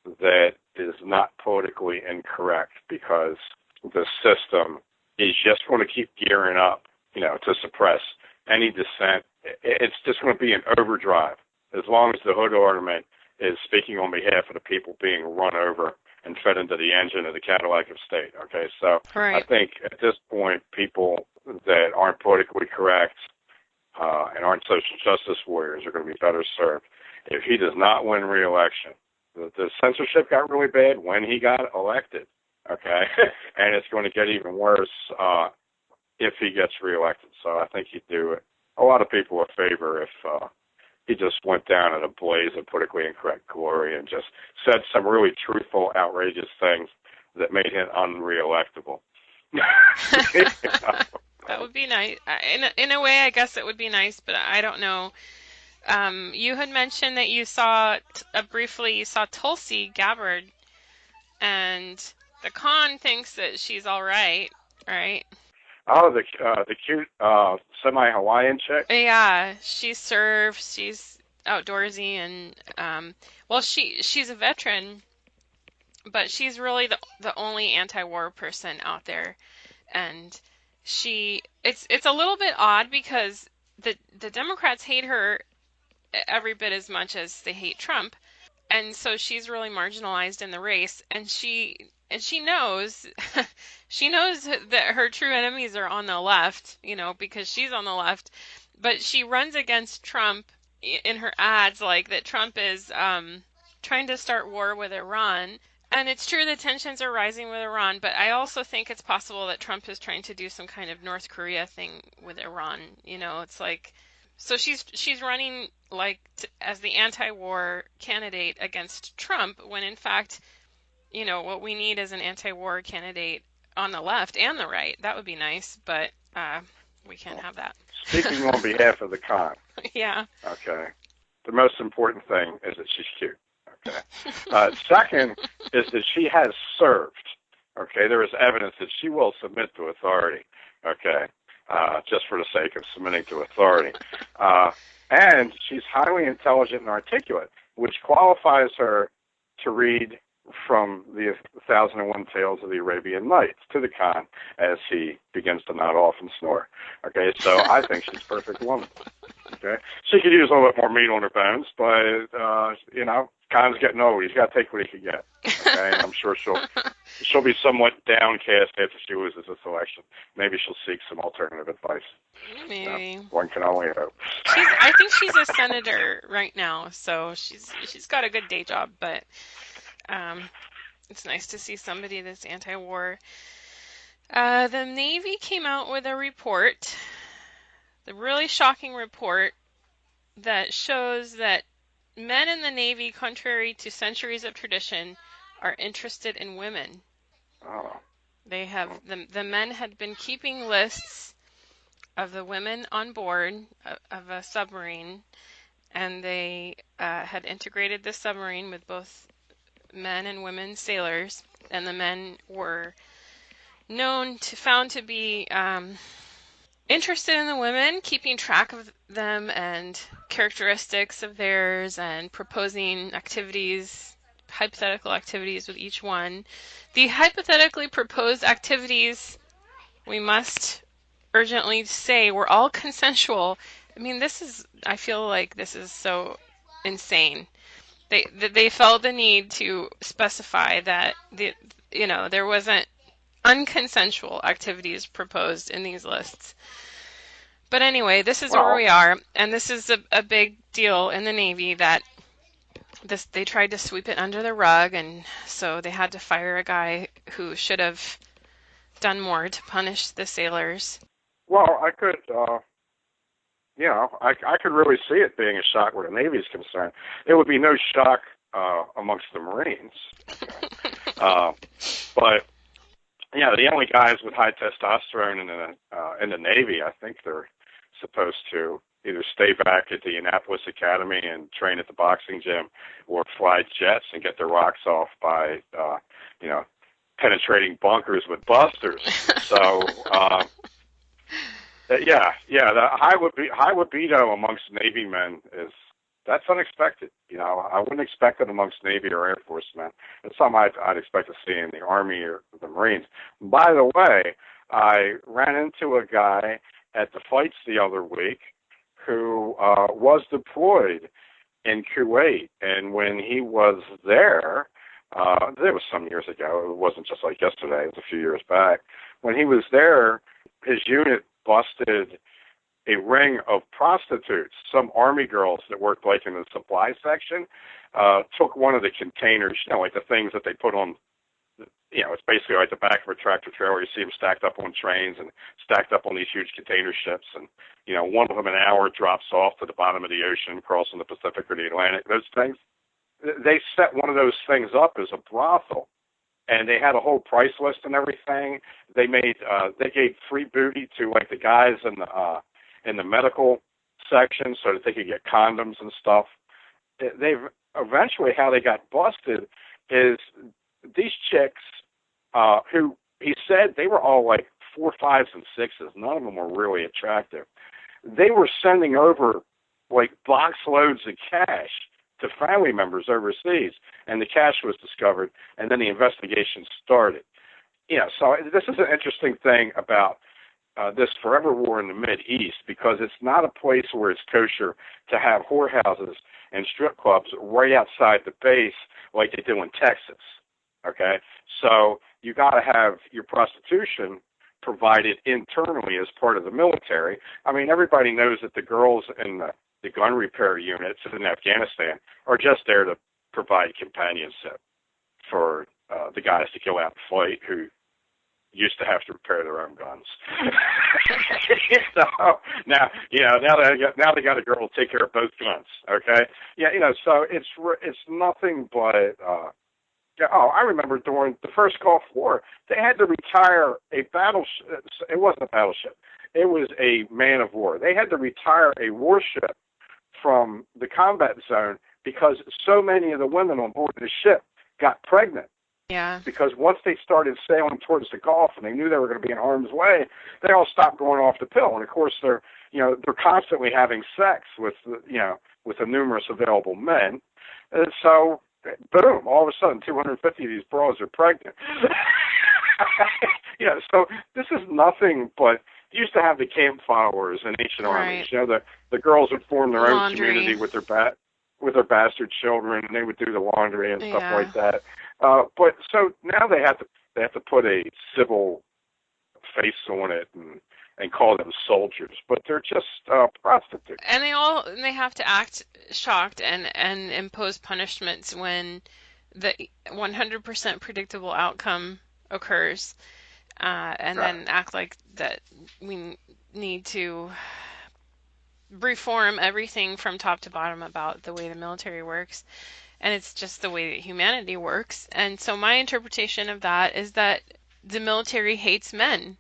that is not politically incorrect, because the system is just going to keep gearing up, to suppress any dissent. It's just going to be an overdrive as long as the hood ornament is speaking on behalf of the people being run over and fed into the engine of the Cadillac of state. Okay, so right. I think at this point, people that aren't politically correct and aren't social justice warriors are going to be better served if he does not win re-election. The censorship got really bad when he got elected, okay, and it's going to get even worse if he gets re-elected. So I think he'd do a lot of people a favor if he just went down in a blaze of politically incorrect glory and just said some really truthful, outrageous things that made him unre-electable. That would be nice. In a way, I guess it would be nice, but I don't know. You had mentioned that you saw briefly Tulsi Gabbard, and the Khan thinks that she's all right, right? Oh, the cute semi-Hawaiian chick? Yeah, she serves, she's outdoorsy, and she's a veteran, but she's really the only anti-war person out there. And it's a little bit odd because the Democrats hate her every bit as much as they hate Trump. And so she's really marginalized in the race, and she knows she knows that her true enemies are on the left, because she's on the left, but she runs against Trump in her ads, like that Trump is trying to start war with Iran. And it's true that tensions are rising with Iran, but I also think it's possible that Trump is trying to do some kind of North Korea thing with Iran. It's like, so she's running as the anti-war candidate against Trump, when in fact, what we need is an anti-war candidate on the left and the right. That would be nice, but we can't have that. Speaking on behalf of the Khan. Yeah. Okay. The most important thing is that she's cute. Okay. Second is that she has served. Okay. There is evidence that she will submit to authority. Okay. Just for the sake of submitting to authority. And she's highly intelligent and articulate, which qualifies her to read from the 1001 Tales of the Arabian Nights to the Khan as he begins to nod off and snore. Okay, so I think she's a perfect woman. Okay, she could use a little bit more meat on her bones, but Khan's getting old. He's got to take what he can get. Okay, and I'm sure she'll be somewhat downcast after she loses this election. Maybe she'll seek some alternative advice. Maybe. One can only hope. I think she's a senator right now, so she's got a good day job, but it's nice to see somebody that's anti-war. The Navy came out with a report, the really shocking report that shows that men in the Navy, contrary to centuries of tradition, are interested in women. Oh. They have the men had been keeping lists of the women on board of a submarine, and they had integrated the submarine with both men and women sailors, and the men were found to be interested in the women, keeping track of them and characteristics of theirs, and proposing hypothetical activities with each one. The hypothetically proposed activities we must urgently say we're all consensual. I mean, I feel like this is so insane. They felt the need to specify that there wasn't unconsensual activities proposed in these lists. But anyway, this is where Well, we are, and this is a big deal in the Navy that they tried to sweep it under the rug, and so they had to fire a guy who should have done more to punish the sailors. well, I could, I could really see it being a shock where the Navy's concerned. It would be no shock amongst the Marines, but the only guys with high testosterone in the Navy, I think they're supposed to either stay back at the Annapolis Academy and train at the boxing gym, or fly jets and get their rocks off by, penetrating bunkers with busters. So, the high libido amongst Navy men that's unexpected. I wouldn't expect it amongst Navy or Air Force men. It's something I'd expect to see in the Army or the Marines. By the way, I ran into a guy at the fights the other week who was deployed in Kuwait, and when he was there, it was some years ago. It wasn't just like yesterday. It was a few years back. When he was there, his unit busted a ring of prostitutes, some Army girls that worked like in the supply section, took one of the containers, like the things that they put on, it's basically like the back of a tractor trailer. You see them stacked up on trains and stacked up on these huge container ships. And, one of them an hour drops off to the bottom of the ocean, crossing the Pacific or the Atlantic. Those things, they set one of those things up as a brothel. And they had a whole price list and everything. They gave free booty to like the guys in the medical section so that they could get condoms and stuff. They've eventually, how they got busted is these chicks who he said they were all like 4, 5s, and 6s. None of them were really attractive. They were sending over like box loads of cash to family members overseas, and the cash was discovered, and then the investigation started. So this is an interesting thing about this forever war in the Mideast, because it's not a place where it's kosher to have whorehouses and strip clubs right outside the base like they do in Texas. Okay, so you got to have your prostitution provided internally as part of the military. I mean, everybody knows that the girls in the gun repair units in Afghanistan are just there to provide companionship for the guys to go out and fight who used to have to repair their own guns. So now they got a girl to take care of both guns. Okay, so it's nothing but. I remember during the first Gulf War, they had to retire a battleship. It wasn't a battleship. It was a man of war. They had to retire a warship from the combat zone because so many of the women on board the ship got pregnant. Yeah. Because once they started sailing towards the Gulf and they knew they were going to be in harm's way, they all stopped going off the pill. And of course, they're constantly having sex with the numerous available men. And so, boom! All of a sudden, 250 of these bros are pregnant. So this is nothing but. You used to have the camp followers in ancient armies. The girls would form their own community with their bastard children, and they would do the laundry and stuff like that. But so now they have to put a civil face on it and call them soldiers, but they're just prostitutes. And they have to act shocked and impose punishments when the 100% predictable outcome occurs. And then act like that we need to reform everything from top to bottom about the way the military works. And it's just the way that humanity works. And so my interpretation of that is that the military hates men.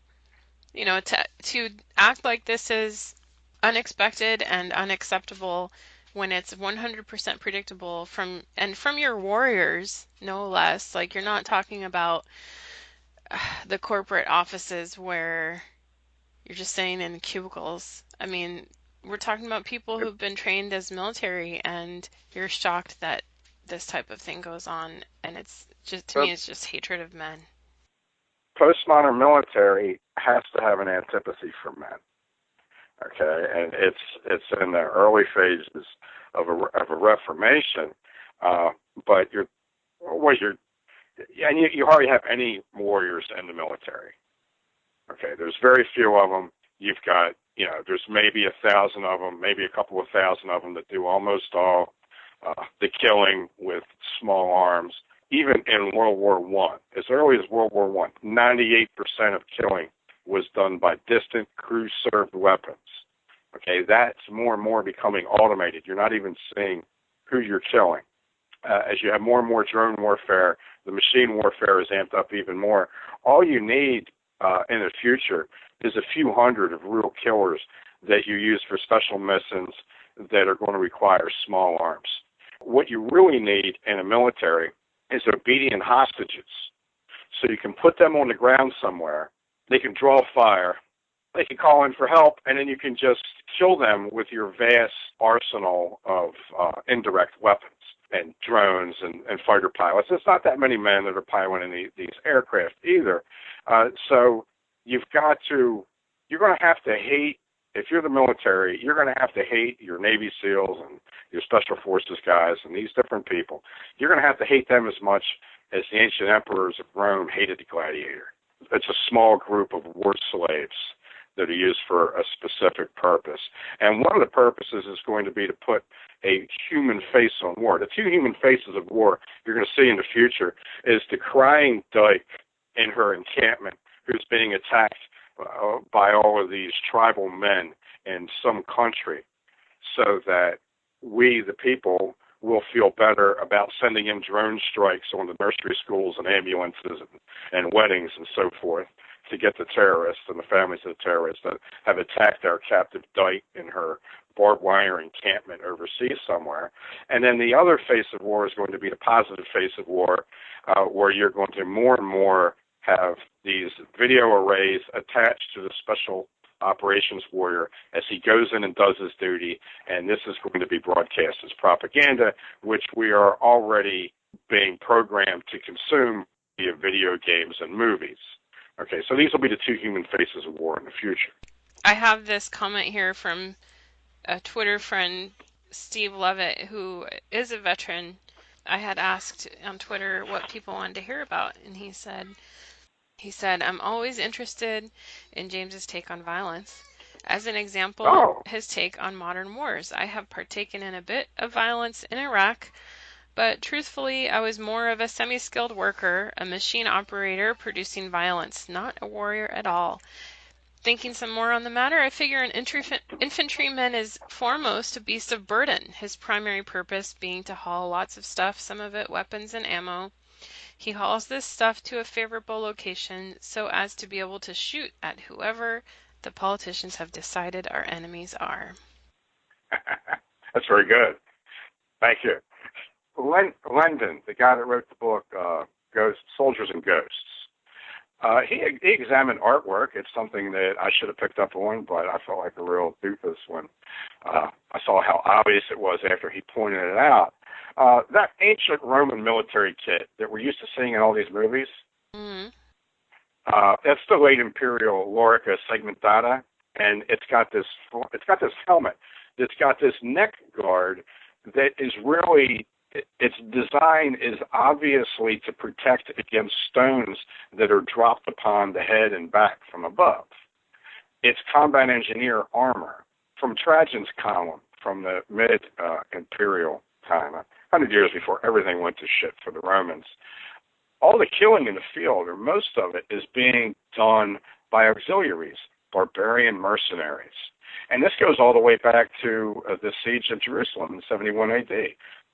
To act like this is unexpected and unacceptable when it's 100% predictable from your warriors, no less. Like, you're not talking about the corporate offices where you're just sitting in cubicles. I mean, we're talking about people who've been trained as military, and you're shocked that this type of thing goes on, and it's just, to me, it's just hatred of men. postmodern military has to have an antipathy for men. Okay, and it's in the early phases of a reformation, but you hardly have any warriors in the military. Okay, there's very few of them. You've got, there's maybe 1,000 of them, maybe a couple of thousand of them that do almost all the killing with small arms. Even in World War I, as early as World War I, 98% of killing was done by distant crew-served weapons. Okay, that's more and more becoming automated. You're not even seeing who you're killing. As you have more and more drone warfare, the machine warfare is amped up even more. All you need in the future is a few hundred of real killers that you use for special missions that are going to require small arms. What you really need in a military is obedient hostages. So you can put them on the ground somewhere, they can draw fire, they can call in for help, and then you can just kill them with your vast arsenal of indirect weapons and drones and fighter pilots. It's not that many men that are piloting these aircraft either. So you're going to have to hate, if you're the military, you're going to have to hate your Navy SEALs and your Special Forces guys and these different people. You're going to have to hate them as much as the ancient emperors of Rome hated the gladiator. It's a small group of war slaves that are used for a specific purpose. And one of the purposes is going to be to put a human face on war. The two human faces of war you're going to see in the future is the crying dyke in her encampment who's being attacked by all of these tribal men in some country, so that we, the people, will feel better about sending in drone strikes on the nursery schools and ambulances and weddings and so forth to get the terrorists and the families of the terrorists that have attacked our captive dyke in her barbed wire encampment overseas somewhere. And then the other face of war is going to be the positive face of war, where you're going to more and more have these video arrays attached to the special operations warrior as he goes in and does his duty, and this is going to be broadcast as propaganda, which we are already being programmed to consume via video games and movies. Okay, so these will be the two human faces of war in the future. I have this comment here from a Twitter friend, Steve Levitt, who is a veteran. I had asked on Twitter what people wanted to hear about, and he said, I'm always interested in James's take on violence. As an example, his take on modern wars. I have partaken in a bit of violence in Iraq, but truthfully, I was more of a semi-skilled worker, a machine operator producing violence, not a warrior at all. Thinking some more on the matter, I figure an infantryman is foremost a beast of burden, his primary purpose being to haul lots of stuff, some of it weapons and ammo. He hauls this stuff to a favorable location so as to be able to shoot at whoever the politicians have decided our enemies are. That's very good. Thank you. Lendon, the guy that wrote the book Ghosts, Soldiers and Ghosts, he examined artwork. It's something that I should have picked up on, but I felt like a real doofus when I saw how obvious it was after he pointed it out. That ancient Roman military kit that we're used to seeing in all these movies, that's the late Imperial Lorica segmentata, and it's got this helmet that's got this neck guard that is really, its design is obviously to protect against stones that are dropped upon the head and back from above. It's combat engineer armor from Trajan's column from the mid-Imperial time, 100 years before everything went to shit for the Romans. All the killing in the field, or most of it, is being done by auxiliaries, barbarian mercenaries. And this goes all the way back to the siege of Jerusalem in 71 AD.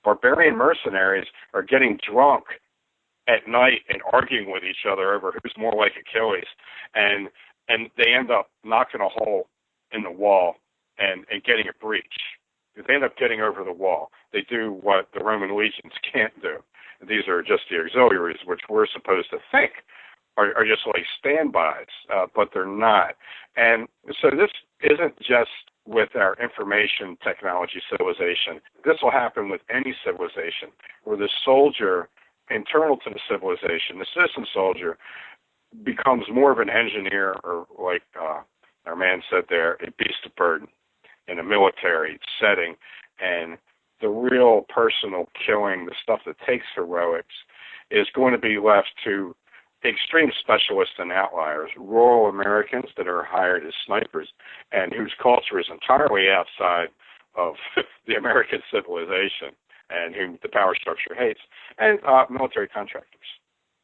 Barbarian mercenaries are getting drunk at night and arguing with each other over who's more like Achilles, and they end up knocking a hole in the wall and getting a breach. They end up getting over the wall. They do what the Roman legions can't do. These are just the auxiliaries, which we're supposed to think are just like standbys, but they're not. And so this isn't just with our information technology civilization. This will happen with any civilization, where the soldier internal to the civilization, the citizen soldier, becomes more of an engineer, or like our man said there, a beast of burden in a military setting, and the real personal killing, the stuff that takes heroics, is going to be left to extreme specialists and outliers, rural Americans that are hired as snipers and whose culture is entirely outside of the American civilization and whom the power structure hates, and military contractors.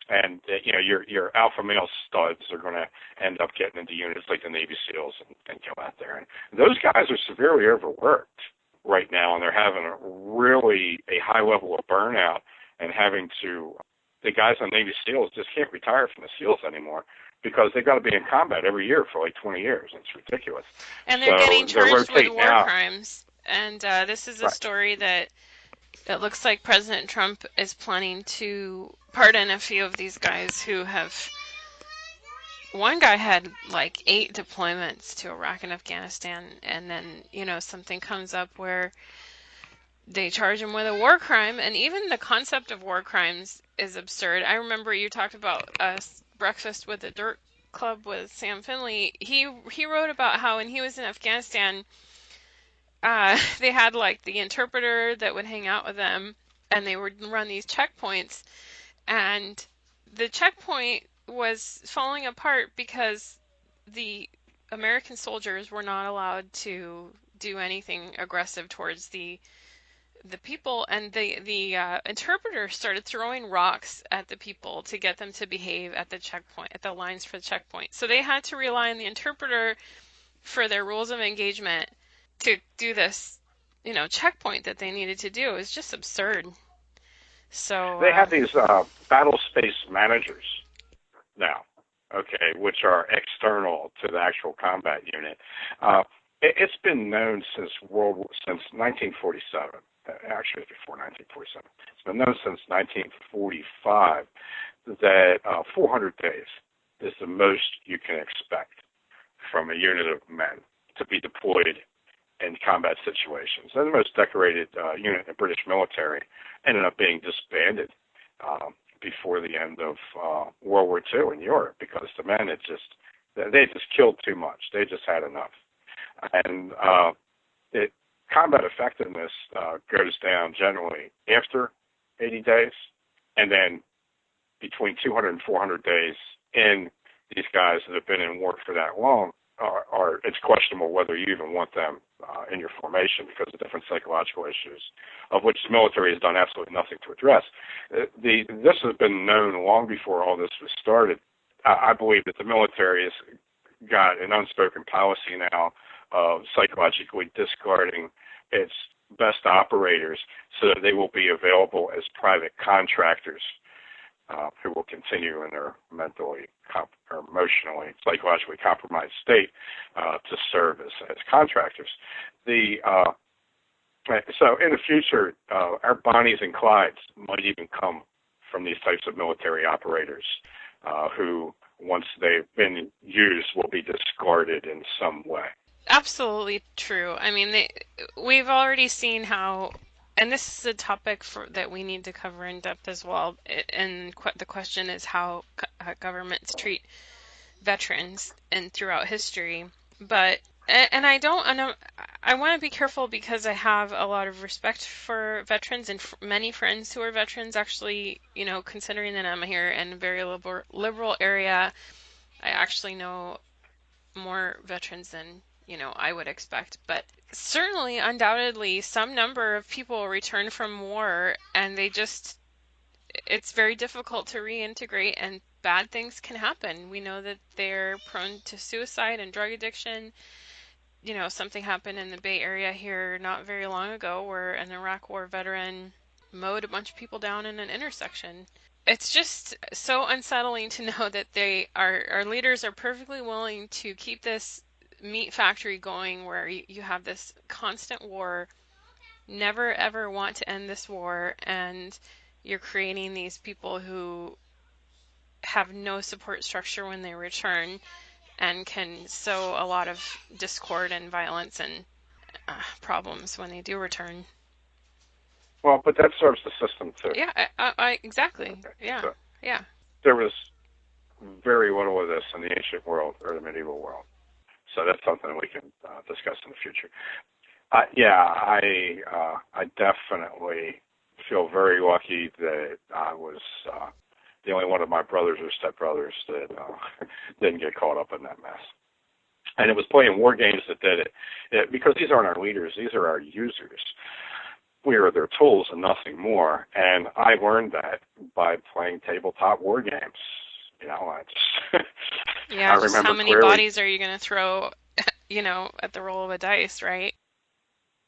And your alpha male studs are going to end up getting into units like the Navy SEALs and go out there. And those guys are severely overworked right now, and they're having a high level of burnout, and having to. The guys on Navy SEALs just can't retire from the SEALs anymore because they've got to be in combat every year for like 20 years. It's ridiculous. And they're getting charged with war out. crimes. And this is a story that it looks like President Trump is planning to pardon a few of these guys who have. One guy had like 8 deployments to Iraq and Afghanistan, and then, something comes up where they charge him with a war crime, and even the concept of war crimes is absurd. I remember you talked about Breakfast with the Dirt Club with Sam Finley. He wrote about how when he was in Afghanistan, they had like the interpreter that would hang out with them, and they would run these checkpoints, and the checkpoint was falling apart because the American soldiers were not allowed to do anything aggressive towards the people, and the interpreter started throwing rocks at the people to get them to behave at the checkpoint, at the lines for the checkpoint. So they had to rely on the interpreter for their rules of engagement to do this, checkpoint that they needed to do. It was just absurd. So they have these battle space managers now, okay, which are external to the actual combat unit. It's been known since 1947. Actually, before 1947. It's been known since 1945 that 400 days is the most you can expect from a unit of men to be deployed in combat situations. And the most decorated unit in the British military ended up being disbanded before the end of World War II in Europe, because the men they just killed too much. They just had enough. And combat effectiveness goes down generally after 80 days, and then between 200 and 400 days in. These guys that have been in war for that long it's questionable whether you even want them in your formation because of different psychological issues, of which the military has done absolutely nothing to address. This has been known long before all this was started. I believe that the military has got an unspoken policy now of psychologically discarding its best operators so that they will be available as private contractors who will continue in their mentally or emotionally, psychologically compromised state to serve as contractors. So in the future, our Bonnies and Clydes might even come from these types of military operators who, once they've been used, will be discarded in some way. Absolutely true. I mean, we've already seen how, and this is a topic that we need to cover in depth as well. And the question is how governments treat veterans and throughout history. But I want to be careful because I have a lot of respect for veterans and many friends who are veterans. Actually, considering that I'm here in a very liberal area, I actually know more veterans than I would expect. But certainly, undoubtedly, some number of people return from war and it's very difficult to reintegrate, and bad things can happen. We know that they're prone to suicide and drug addiction. Something happened in the Bay Area here not very long ago where an Iraq War veteran mowed a bunch of people down in an intersection. It's just so unsettling to know that our leaders are perfectly willing to keep this meat factory going where you have this constant war, never ever want to end this war, and you're creating these people who have no support structure when they return and can sow a lot of discord and violence and problems when they do return. Well, but that serves the system too. Yeah, I exactly. Okay. Yeah, So yeah. there was very little of this in the ancient world or the medieval world. So that's something we can discuss in the future. I definitely feel very lucky that I was the only one of my brothers or stepbrothers that didn't get caught up in that mess. And it was playing war games that did it, because these aren't our leaders; these are our users. We are their tools and nothing more. And I learned that by playing tabletop war games. You know, I just remember how many clearly, bodies are you going to throw, at the roll of a dice, right?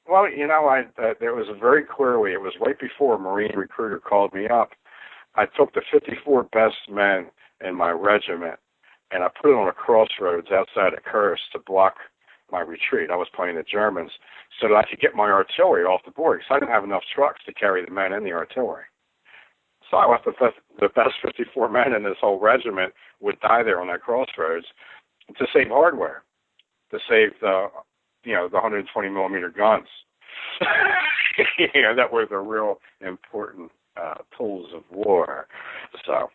Well, there was very clearly, it was right before a Marine recruiter called me up. I took the 54 best men in my regiment, and I put it on a crossroads outside of Kursk to block my retreat. I was playing the Germans so that I could get my artillery off the board, because I didn't have enough trucks to carry the men and the artillery. So I left the best 54 men in this whole regiment would die there on that crossroads to save hardware, to save the 120 millimeter guns. That were the real important tools of war. So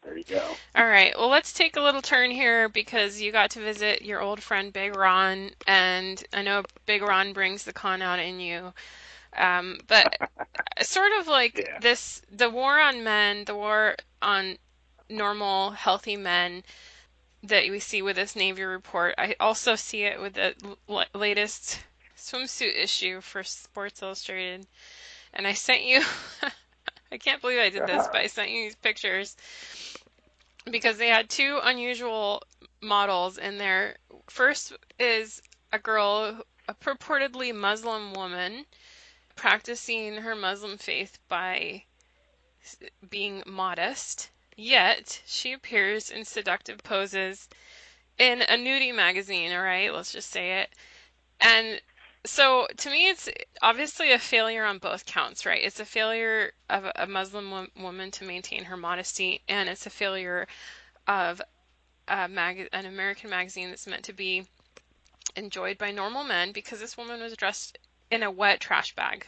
there you go. All right. Well, let's take a little turn here, because you got to visit your old friend Big Ron, and I know Big Ron brings the con out in you. But sort of like the war on men, the war on normal, healthy men that we see with this Navy report, I also see it with the latest swimsuit issue for Sports Illustrated. And I sent you, I can't believe I did this, but I sent you these pictures because they had two unusual models in there. First is a girl, a purportedly Muslim woman, practicing her Muslim faith by being modest, yet she appears in seductive poses in a nudie magazine, all right? Let's just say it. And so to me, it's obviously a failure on both counts, right? It's a failure of a Muslim woman to maintain her modesty, and it's a failure of an American magazine that's meant to be enjoyed by normal men, because this woman was dressed in a wet trash bag.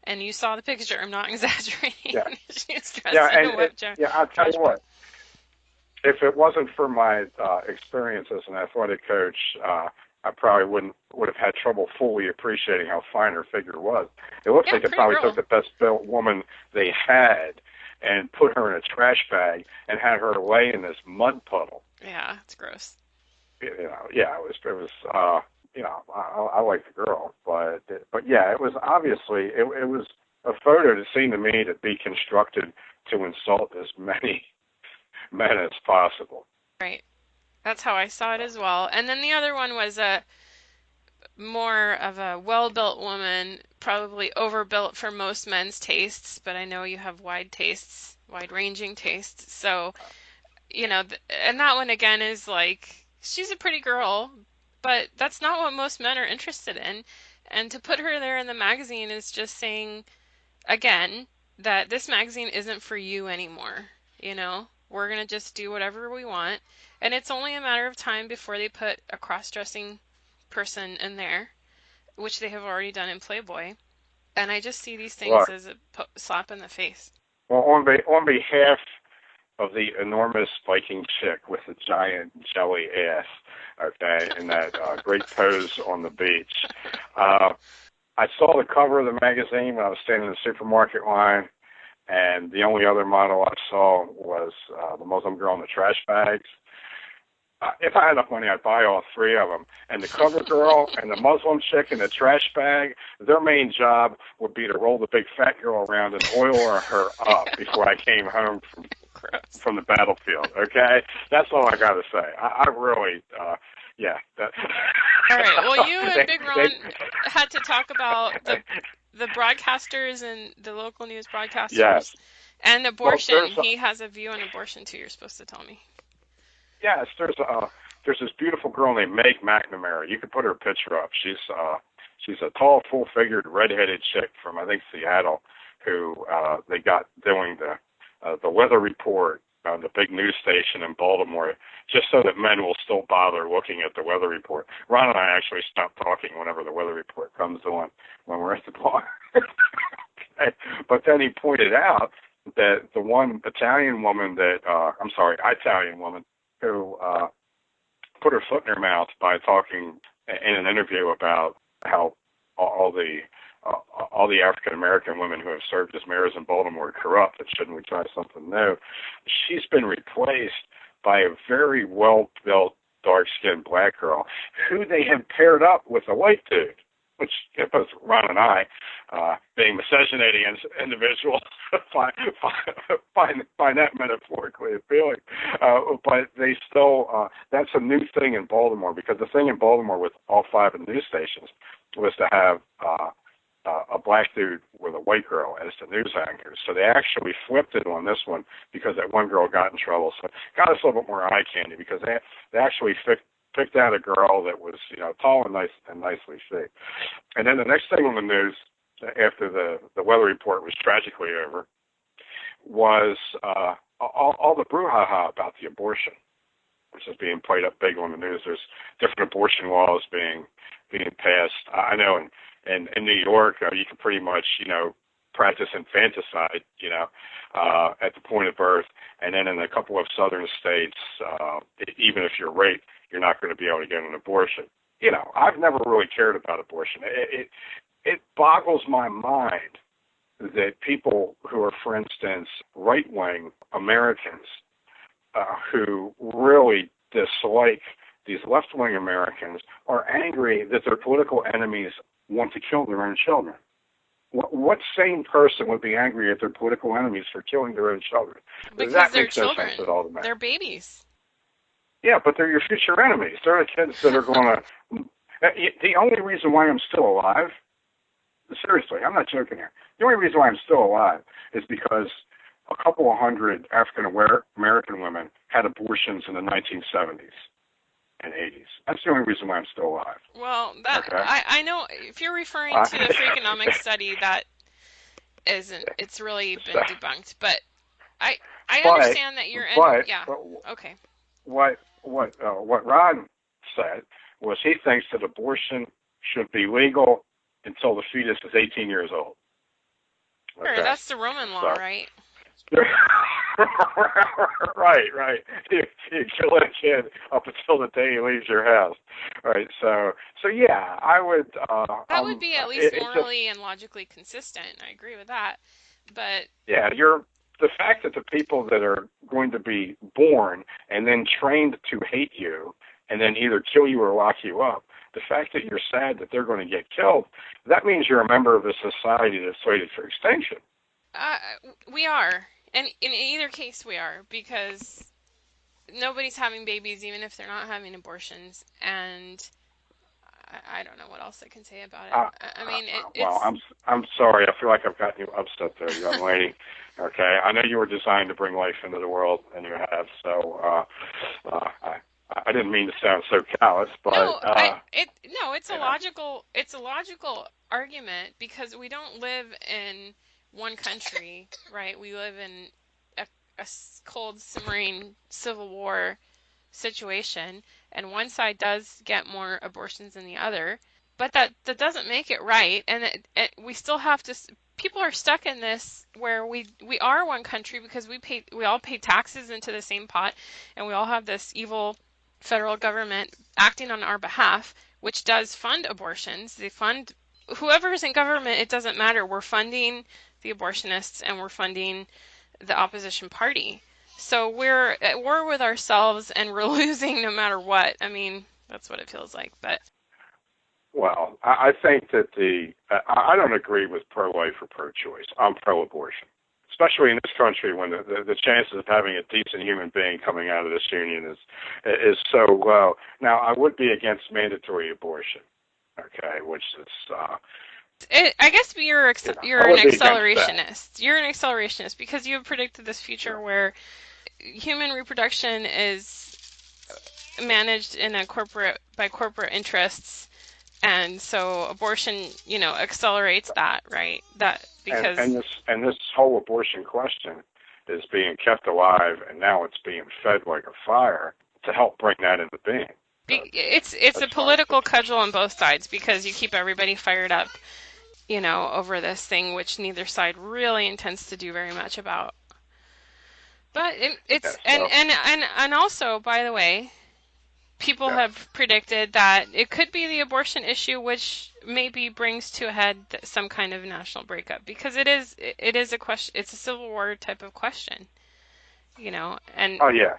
And you saw the picture. I'm not exaggerating. Yeah. She was dressed in a wet trash bag. I'll tell you what. If it wasn't for my experience as an athletic coach, I probably would have had trouble fully appreciating how fine her figure was. It looks like they probably took the best built woman they had and put her in a trash bag and had her lay in this mud puddle. Yeah, it's gross. It was. I like the girl, but yeah, it was obviously it was a photo that seemed to me to be constructed to insult as many men as possible. Right. That's how I saw it as well. And then the other one was a more of a well-built woman, probably overbuilt for most men's tastes, but I know you have wide-ranging tastes. So, and that one again is like, she's a pretty girl, but that's not what most men are interested in. And to put her there in the magazine is just saying, again, that this magazine isn't for you anymore. We're going to just do whatever we want. And it's only a matter of time before they put a cross-dressing person in there, which they have already done in Playboy. And I just see these things as a slap in the face. Well, on behalf of the enormous Viking chick with the giant jelly ass, okay, and that great pose on the beach, I saw the cover of the magazine when I was standing in the supermarket line, and the only other model I saw was the Muslim girl in the trash bags. If I had enough money, I'd buy all three of them. And the cover girl and the Muslim chick in the trash bag, their main job would be to roll the big fat girl around and oil her up before I came home from the battlefield, okay? That's all I got to say. I really, yeah. All right, well, you and Big Ron had to talk about the broadcasters and the local news broadcasters. Yes. And abortion. He has a view on abortion, too, you're supposed to tell me. Yes, there's this beautiful girl named Meg McNamara. You could put her picture up. She's a tall, full-figured, red-headed chick from, I think, Seattle, who they got doing the weather report on the big news station in Baltimore, just so that men will still bother looking at the weather report. Ron and I actually stop talking whenever the weather report comes on when we're at the bar. Okay. But then he pointed out that the one Italian woman Italian woman who put her foot in her mouth by talking in an interview about how all the African American women who have served as mayors in Baltimore are corrupt, and shouldn't we try something new? She's been replaced by a very well-built, dark-skinned black girl who they have paired up with a white dude, which both Ron and I, being miscegenating individuals, find that metaphorically appealing. But they still, that's a new thing in Baltimore, because the thing in Baltimore with all 5 of the news stations was to have a black dude with a white girl as the news anchors. So they actually flipped it on this one because that one girl got in trouble. So it got us a little bit more eye candy, because they actually picked out a girl that was, tall and nice and nicely shaped. And then the next thing on the news after the weather report was tragically over was all the brouhaha about the abortion, which is being played up big on the news. There's different abortion laws being passed. I know in New York, you can pretty much, practice infanticide, at the point of birth. And then in a couple of southern states, even if you're raped, you're not going to be able to get an abortion. I've never really cared about abortion. It boggles my mind that people who are, for instance, right-wing Americans who really dislike these left-wing Americans are angry that their political enemies want to kill their own children. What sane person would be angry at their political enemies for killing their own children? Because that they're makes no children. sense at all to me. They're babies. Yeah, but they're your future enemies. They're the kids that are going to... The only reason why I'm still alive, seriously, I'm not joking here. The only reason why I'm still alive is because a couple of hundred African American women had abortions in the 1970s and 80s. That's the only reason why I'm still alive. Well, I know if you're referring to the Freakonomics study, that isn't. It's really been debunked. But I understand that you're in. Yeah. Okay. What Ron said was he thinks that abortion should be legal until the fetus is 18 years old. Okay. Sure, that's the Roman law, right? Right. You kill a kid up until the day he leaves your house. Right. So yeah, I would. That would be at least morally and logically consistent. I agree with that. But yeah, the fact that the people that are going to be born and then trained to hate you and then either kill you or lock you up, the fact that you're sad that they're going to get killed, that means you're a member of a society that's slated for extinction. We are. And in either case, we are, because nobody's having babies, even if they're not having abortions. And I don't know what else I can say about it. I mean, I'm sorry. I feel like I've gotten you upset there, young lady. Okay, I know you were designed to bring life into the world, and you have. So I didn't mean to sound so callous, but it's a logical argument, because we don't live in one country, right? We live in a cold, simmering civil war situation, and one side does get more abortions than the other, but that doesn't make it right. And we still have to. People are stuck in this where we are one country because we all pay taxes into the same pot, and we all have this evil federal government acting on our behalf, which does fund abortions. They fund whoever's in government. It doesn't matter. We're funding the abortionists, and we're funding the opposition party. So we're at war with ourselves, and we're losing no matter what. I mean, that's what it feels like. But well, I think that I don't agree with pro-life or pro-choice. I'm pro-abortion, especially in this country when the chances of having a decent human being coming out of this union is so low. Now, I would be against mandatory abortion, okay, which is... I guess you're an accelerationist. You're an accelerationist because you have predicted this future where human reproduction is managed by corporate interests, and so abortion, accelerates that, right? That because and this whole abortion question is being kept alive, and now it's being fed like a fire to help bring that into being. It's a political cudgel on both sides, because you keep everybody fired up. over this thing, which neither side really intends to do very much about. But it's Yeah, so, and also, by the way, people yeah. have predicted that it could be the abortion issue, which maybe brings to a head some kind of national breakup, because it is a question. It's a Civil War type of question, and Oh yeah.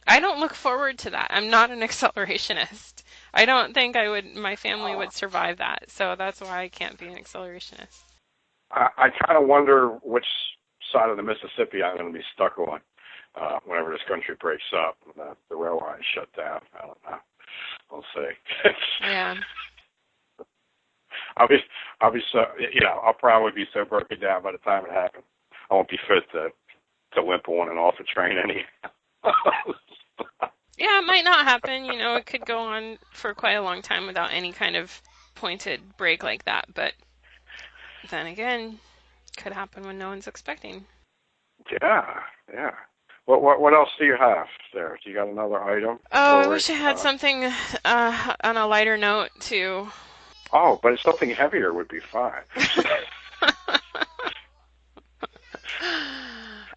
I don't look forward to that. I'm not an accelerationist. I don't think my family would survive that. So that's why I can't be an accelerationist. I kind of wonder which side of the Mississippi I'm going to be stuck on whenever this country breaks up and the rail line shut down. I don't know. We'll see. Yeah. I'll be so, I'll probably be so broken down by the time it happens. I won't be fit to limp on and off a train anyhow. Yeah, it might not happen. It could go on for quite a long time without any kind of pointed break like that. But then again, could happen when no one's expecting. Yeah. What else do you have there? Do you got another item? Oh, I wish I had something on a lighter note too. Oh, but something heavier would be fine.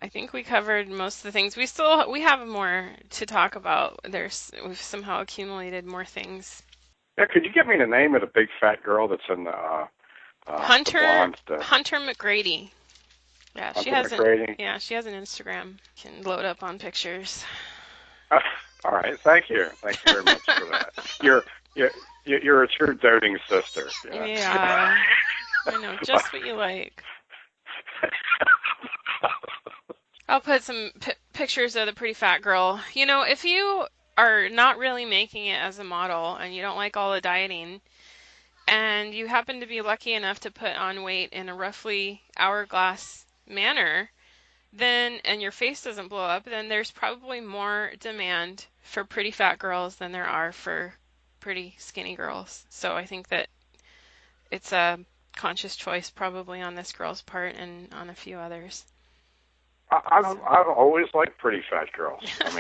I think we covered most of the things. We have more to talk about. We've somehow accumulated more things. Yeah, could you give me the name of the big fat girl that's in the Hunter the blonde, Hunter McGrady. Yeah, Hunter McGrady? Yeah, she has an Instagram. Can load up on pictures. All right, thank you very much for that. You're a true doting sister. Yeah, I know just what you like. I'll put some pictures of the pretty fat girl. If you are not really making it as a model and you don't like all the dieting, and you happen to be lucky enough to put on weight in a roughly hourglass manner, and your face doesn't blow up, then there's probably more demand for pretty fat girls than there are for pretty skinny girls. So I think that it's a conscious choice probably on this girl's part and on a few others. I've always liked pretty fat girls. I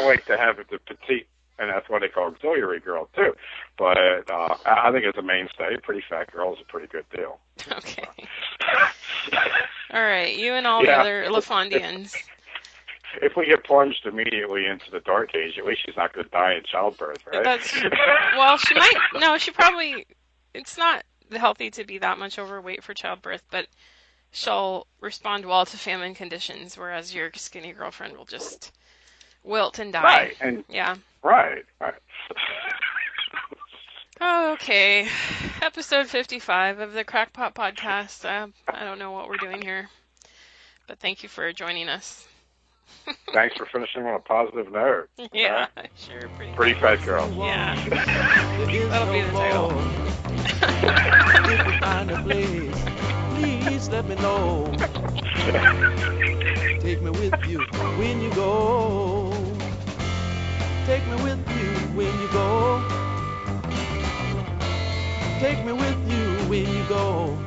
like to have the petite and athletic auxiliary girl too. But I think as a mainstay, pretty fat girl is a pretty good deal. Okay. All right, you and all the other LaFondians. If we get plunged immediately into the dark age, at least she's not going to die in childbirth, right? Well, she might. No, she probably. It's not healthy to be that much overweight for childbirth, but she'll respond well to famine conditions, whereas your skinny girlfriend will just wilt and die. Right. And yeah. Right. Okay. Episode 55 of the Crackpot Podcast. I don't know what we're doing here, but thank you for joining us. Thanks for finishing on a positive note. Yeah, sure. Pretty fat girl. Yeah. That'll be the title. If you find a place, please let me know. Take me with you when you go. Take me with you when you go. Take me with you when you go.